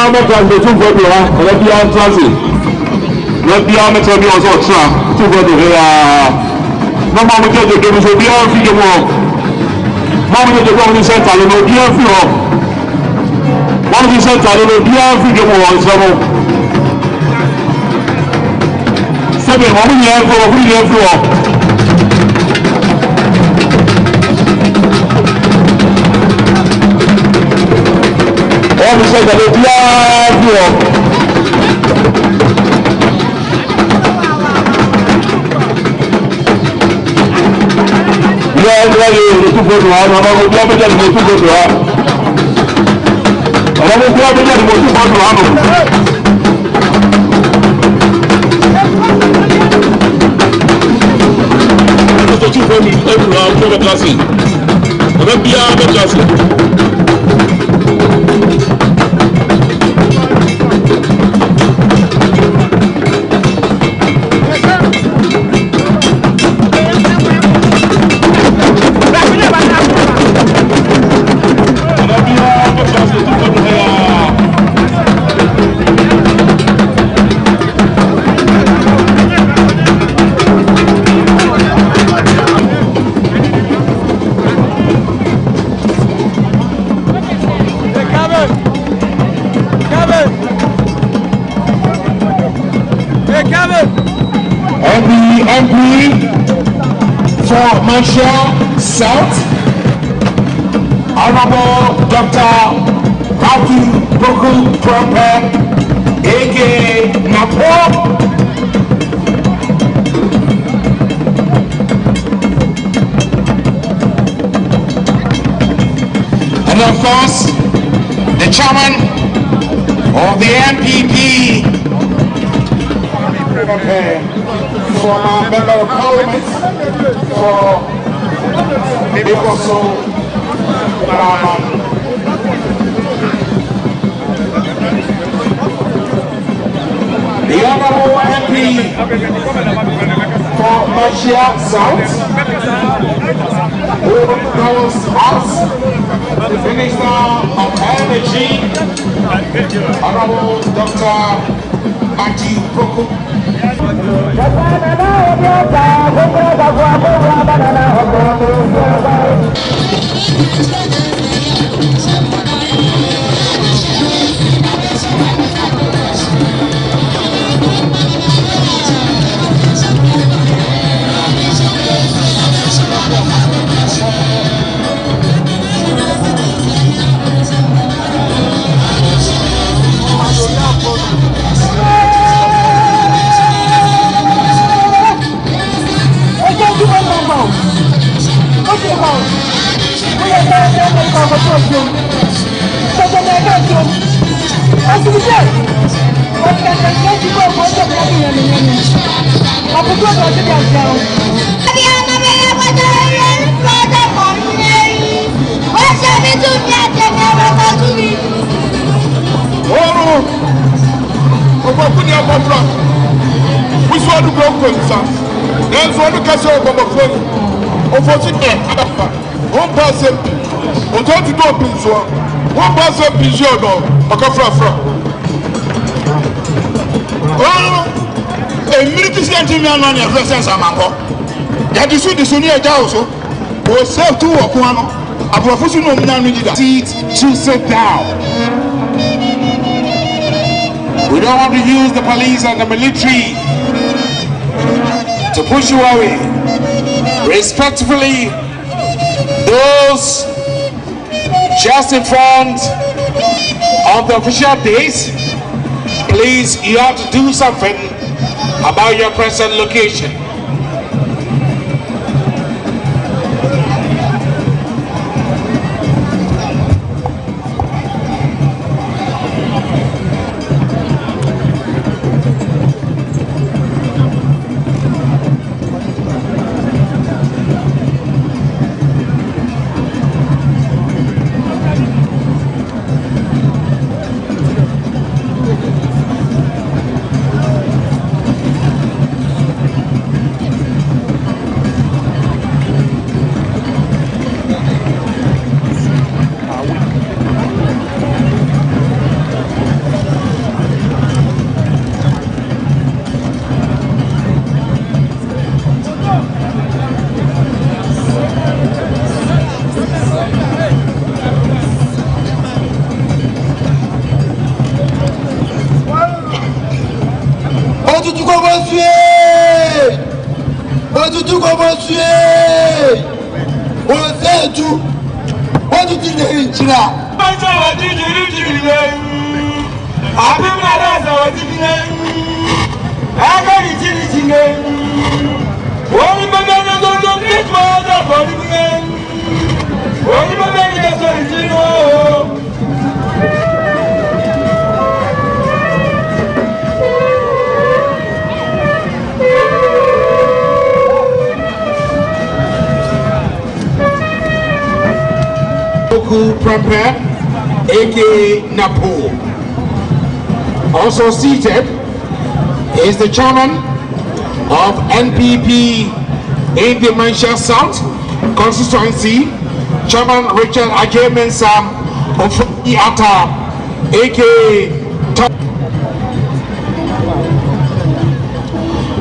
[SPEAKER 9] I'm not going to go to her. I'm not going to transit. Not be on the train also track to go to her. No mama get the game so be on figure more. Mama get the government center, no be on figure. One of the center, no be on figure more. Seven, mama here for free here for. All the center, no be on figure.
[SPEAKER 10] South, Honorable Dr. Boku Proper, aka Napo. And of course, the chairman of the MPP, former member of parliament for also the Honorable MP for Mercia South, who knows us, the Minister of Energy, Honorable Dr. Matthew Proku. We
[SPEAKER 9] phone sa then so no ka say o phone o for sit there adafa one person o to do open so one person pigeon no o ka fra oh e military sentiment no na presence amanko ya disu ni e ja o so o save two o ko ano aburofusu no mu na no jida
[SPEAKER 10] Seat to sit down. We don't want to use the police and the military to push you away. Respectfully, those just in front of the official days, please, you have to do something about your present location. Prepare, aka Napo. Also seated is the chairman of NPP in the Manchester South constituency, Chairman Richard Ajay-Mensah of Iata, aka Top.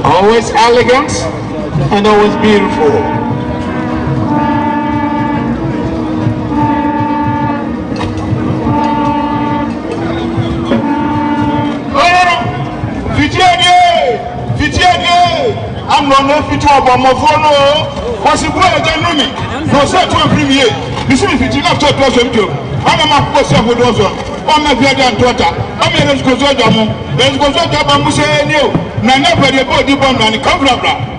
[SPEAKER 10] Always elegant and always beautiful.
[SPEAKER 9] I'm not going to about my phone. What's the boy that know me? No, sir, to a premier. This is if you have to close him to. I'm a post of those. I'm a brother and daughter. I'm a let's go to Jamu. Let's go to Jamu. Say, no, Nana, but the body bomb and come from that.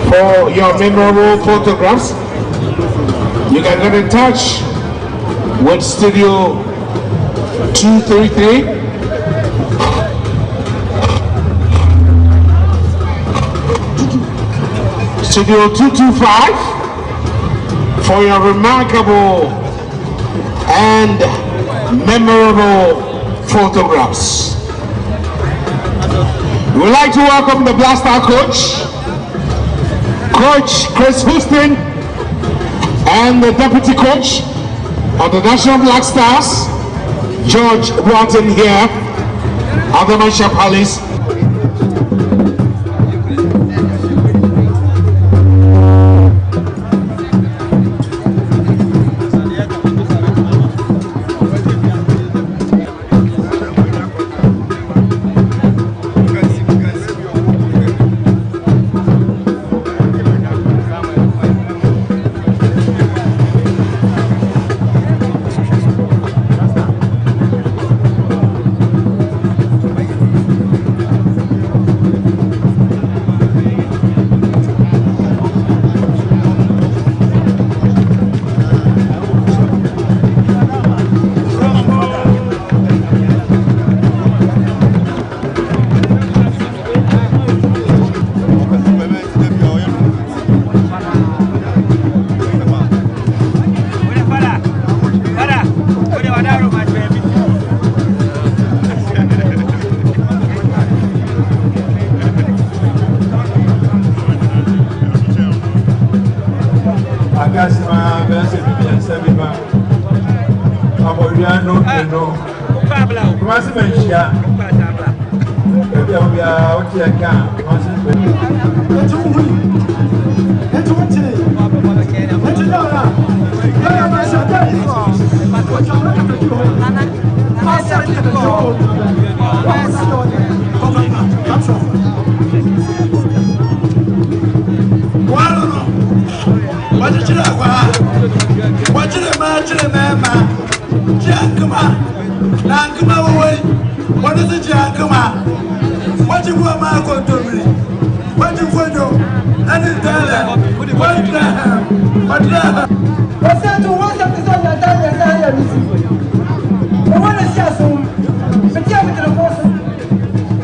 [SPEAKER 10] For your memorable photographs, you can get in touch with Studio 233 Studio 225 for your remarkable and memorable photographs. We'd like to welcome the Blaster coach, Coach Chris Houston, and the deputy coach of the National Black Stars, George Broughton here at the Manchester Palace.
[SPEAKER 9] Kumasi menshia. Obia oti aka. What is it, Jankama? What you want my country? What you want to? And it's there. What what's that to one that is on the time? I want to see some. But yeah, with the boss.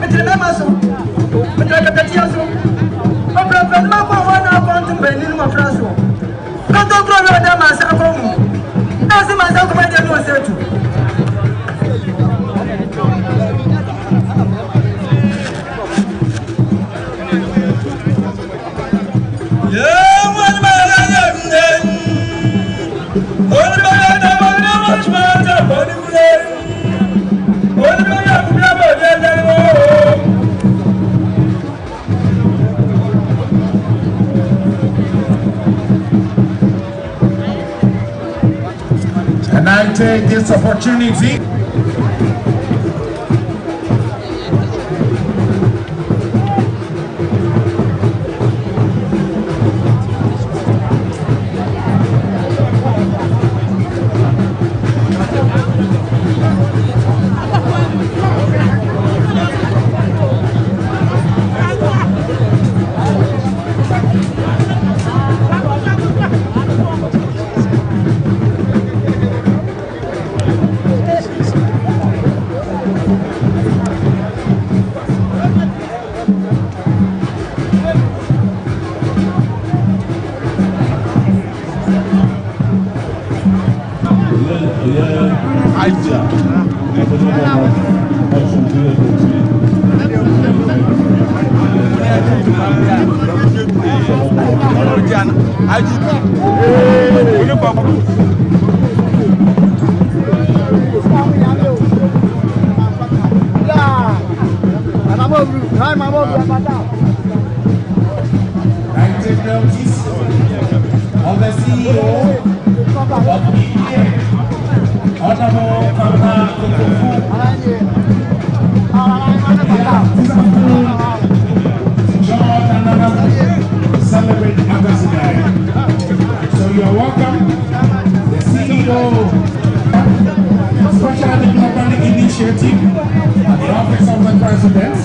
[SPEAKER 9] But the Amazon. But like a Petiaso. But the Mapa one up on to Benin of France. Don't go to them as a home. That's the man that I don't say to. And I take this opportunity I take notice of the CEO of media, Honorable Kamala. Celebrate ambassador. So you're welcome. The CEO, Special Development Initiative at the Office of the President,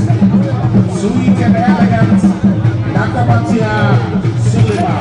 [SPEAKER 9] Sweet and Elegant, Nakabatia Sulema.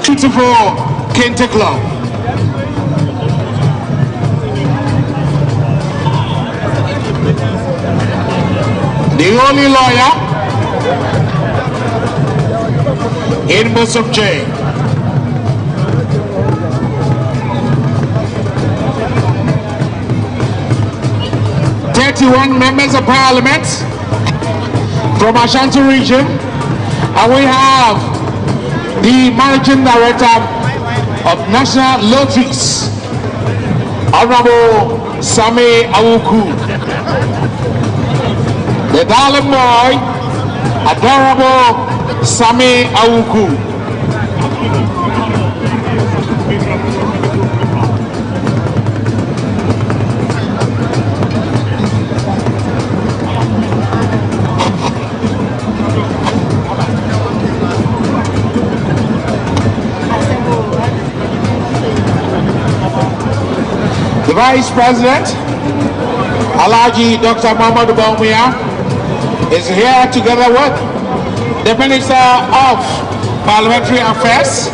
[SPEAKER 10] Beautiful Kente Club. The only lawyer in Muslim J. Members of Parliament from Ashanti region, and we have the Managing Director of National Lotteries, Honorable Sami Awuku, the darling boy, adorable Sami Awuku. Vice President Alhaji Dr. Muhammad Bawumia is here together with the Minister of Parliamentary Affairs,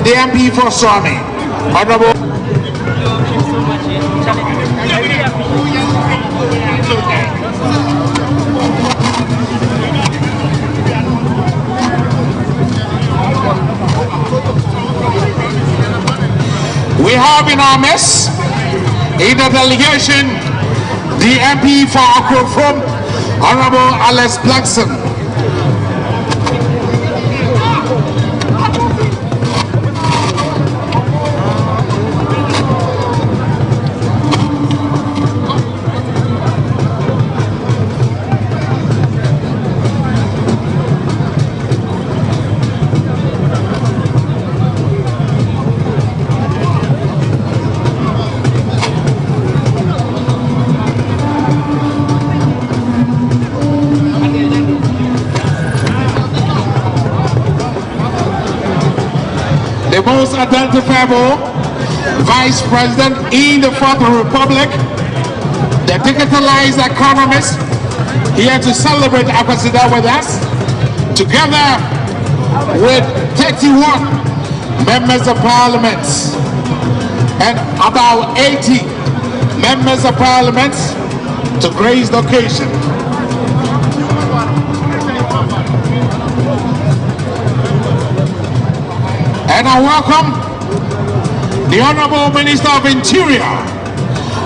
[SPEAKER 10] the MP for Swami, Honorable. We have in our midst, in the delegation, the MP for Akro from Honorable Alex Blackson. the most identifiable vice president in the Fourth Republic, the digitalized economist, here to celebrate Ambassador with us, together with 31 members of parliament and about 80 members of parliament to grace the occasion. And I welcome the Honorable Minister of Interior,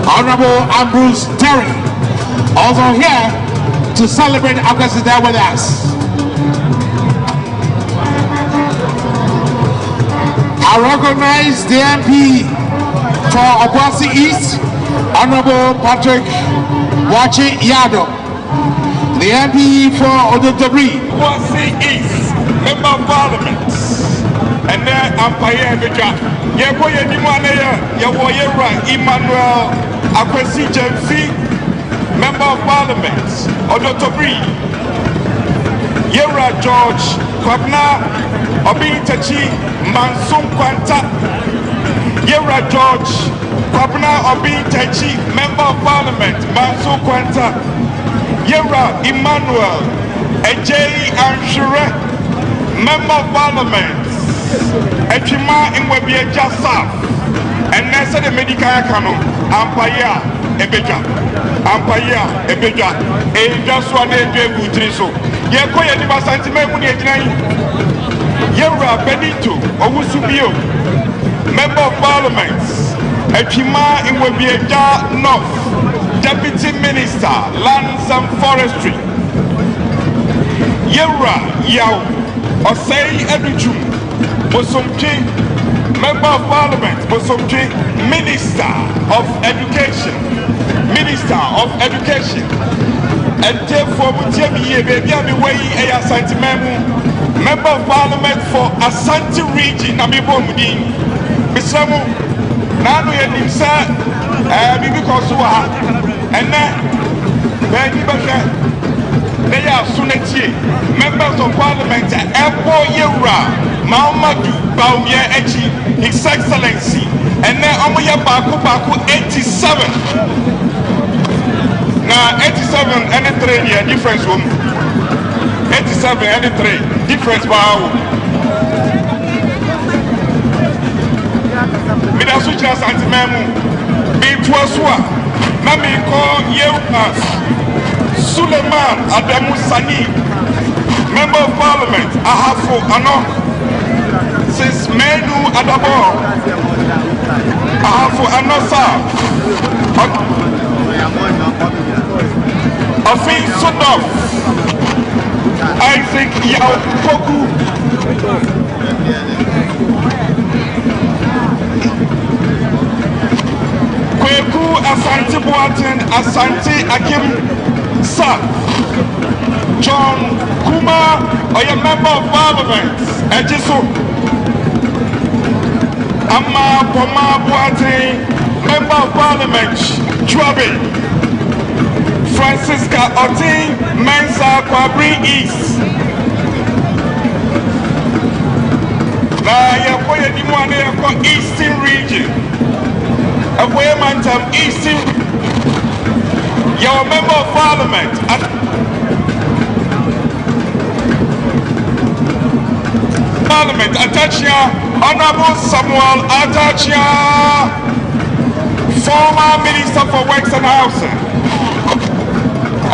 [SPEAKER 10] Honorable Ambrose Terry, also here to celebrate Ambassador with us. I recognize the MP for Kumasi East, Honorable Patrick Wachi Yado, the MP for Odotobri.
[SPEAKER 9] Kumasi East, Member of Parliament. And then Empire Beja. Yekoye Dimane, Yawoyera Emmanuel Akwesi Jemfi, Member of Parliament, Odotobri. Yera George Kwabna Obintachi Mansum Kwanta. Yera George Kwabna Obintachi, Member of Parliament, Mansum Kwanta. Yera Emmanuel Ejei Anshure, Member of Parliament. Echima Imwebie Jasa, and Nessa the Medical Cano, Ampaya Ebeja, Ampaya Ebeja, just one day Butriso. Yakoya Diva Santimuni, Yera Benito, Owusubio, Member of Parliament, Echima Imwebie North, Deputy Minister, Lands and Forestry, Yera Yao, Osei Eduju. Bosomke, Member of Parliament, Bosomke, Minister of Education, Minister of Education, and therefore, Member of Parliament for Asante Region, Namibo Mudin, Misamu, Nanu Yadimsa, Bibi Kosua, and then they are Suneti, members of Parliament, Epo Yera. Maumadu Baumia Echi, His Excellency, and then Omoya Baku 87. Now 87 and 3 year difference room. 87 and 3 difference wow. Mida switch us anti memu. Be Twaswa. Mami call Yeruas Suleiman Adamu Sani, Member of Parliament, Ahafo Ano. Since Menu Adabo, for Anosa, Afin Sodom, Isaac Yao Poku, Kweku Asante Boaten, Asante Akim Sa, John Kuma, or your Member of Parliament, Ejiso. Amma Poma Boate, Member of Parliament, Chuabe, Francisca Oti, Mensa Kwabri East. Na yakoye dimwane yako Eastern Region. Akoye mantam Eastern. Your Member of Parliament. Parliament, Atachia. Honorable Samuel Atachia, former Minister for Works and Housing.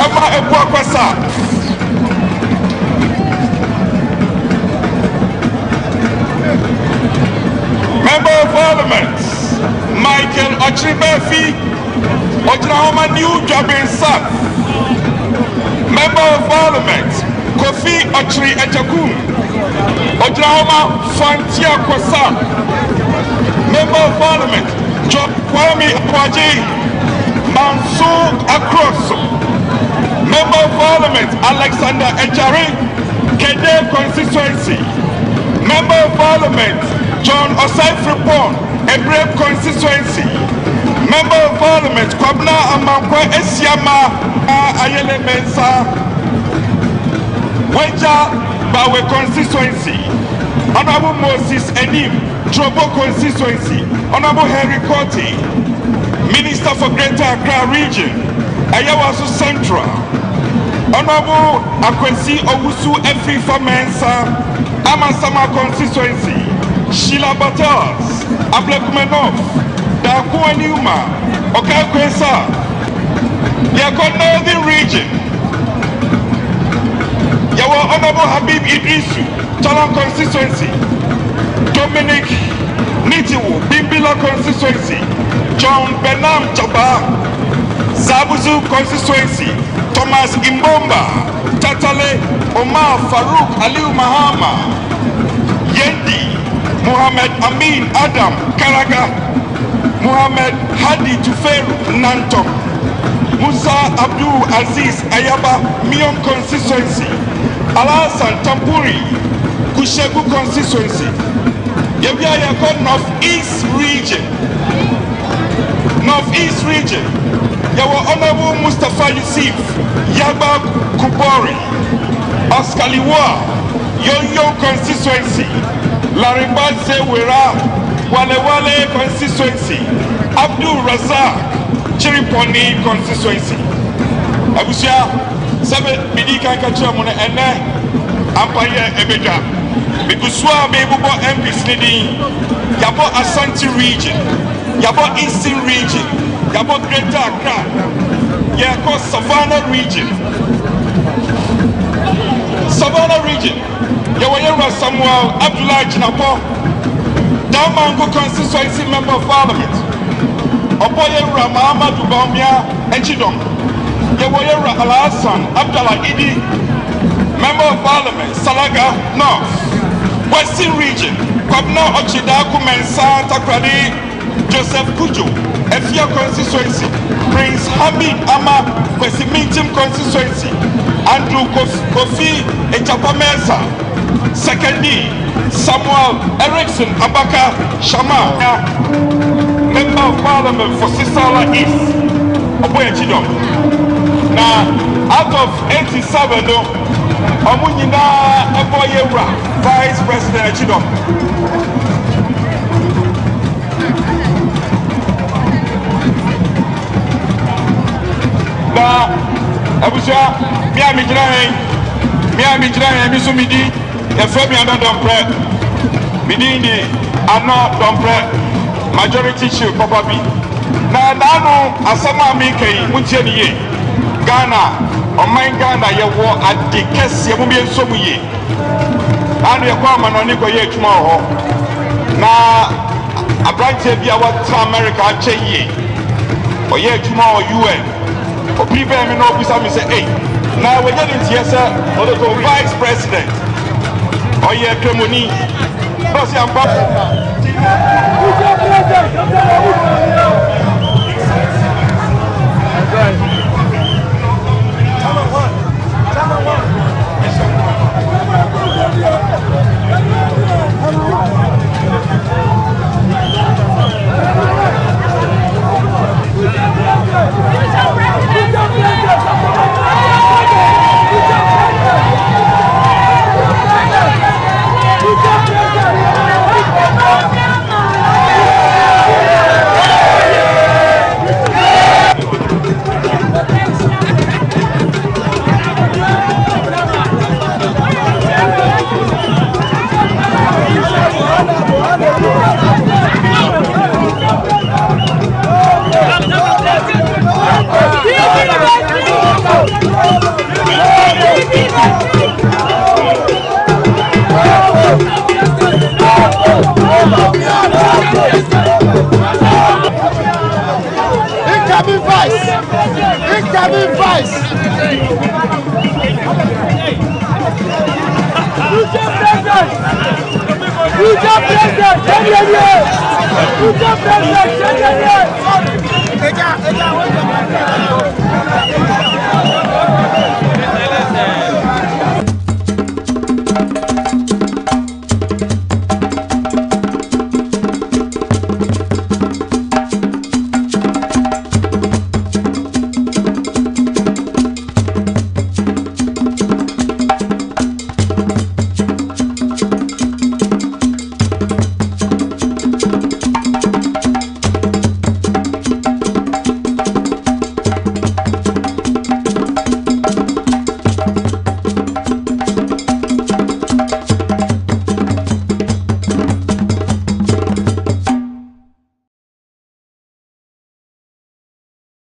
[SPEAKER 9] Emma Ebuakwesa. Member of Parliament, Michael Ochibefi, Oklahoma New Jobin South. Member of Parliament, Kofi Ochri Ejakun. Oklahoma Frontier Kwasa, Member of Parliament, John Kwame Akwaji, Mansour Akroso, Member of Parliament, Alexander Ejari, Kede Constituency, Member of Parliament, John Osai Fripon, Ebreb Constituency, Member of Parliament, Kwabna Amankwa Esiama, Ayele Mensa, Weja Bawe Constituency, Honorable Moses Enim, Trobo constituency, Honorable Henry Cotti, Minister for Greater Accra Region, Ayawaso Central, Honorable Akwesi Owusu Efrifa Mensa, Amansama constituency, Sheila Batas, Ablekumenov, Dakuwa Newma, Okakwesa, Yako Northern Region, Yawa Honorable Habib Idrisu, Talan constituency, Dominic Nitiwu, Bimbila constituency, John Benam Chaba, Zabuzu constituency, Thomas Imbomba, Tatale, Omar Farouk Aliu Mahama, Yendi, Muhammad Amin Adam Karaga, Muhammad Hadi Tuferu Nantok, Musa Abdul Aziz Ayaba Mion constituency, Alasan Tampuri, Kushegu constituency, Yabia Yako Northeast region. Northeast region, Yawa Honorable Mustafa Yusuf, Yaba Kubori, Oscar Liwa, Yon constituency, Laribadze Wera, Wale constituency, Abdul Razak, Chiriponi constituency. Abusia, Sabe Bidika Kachamuna Ene, Ampaya Ebeja, Biguswa Bebubo MPs Nidi, Yabo Asante region. Yabo Eastern region, Yabo Greater Accra, Yako Savannah region, Yawa Samuel Abdullah Jinapo, Damango constituency member of parliament, Oboye Ramama Dubamia and Chidom, Yawa Alasan Abdullah Idi, member of parliament, Salaga North, Western region, Kwabna Ochidaku Mensa Takradi, Joseph Kujo, Efia constituency, Prince Hamid Ama, Kwesimintim constituency, Andrew Kofi Echapamesa, Sekendi, Samuel Erickson Abaka Shama, member of parliament for Sisala East, Oboye Chidom. Now, out of 87, Omunina Oboye Vice President Chidom. Abuja, Miami Jira, Misumidi, the Fabian Dompre, Midini, Anna Dompre, majority chief, Papa B. Now, Asama Mike, Mutiani, Ghana, or my Ghana, you war at the Kess, Yamubi and Somuye, and your common on Nico Ye tomorrow. Now, a branch of Yawa America, Che, or Ye tomorrow, UN. People me know me say, hey, now we're getting here, sir, or the vice president. Oh yeah, Kremoni. Because I'm
[SPEAKER 11] Incoming vice. Future president.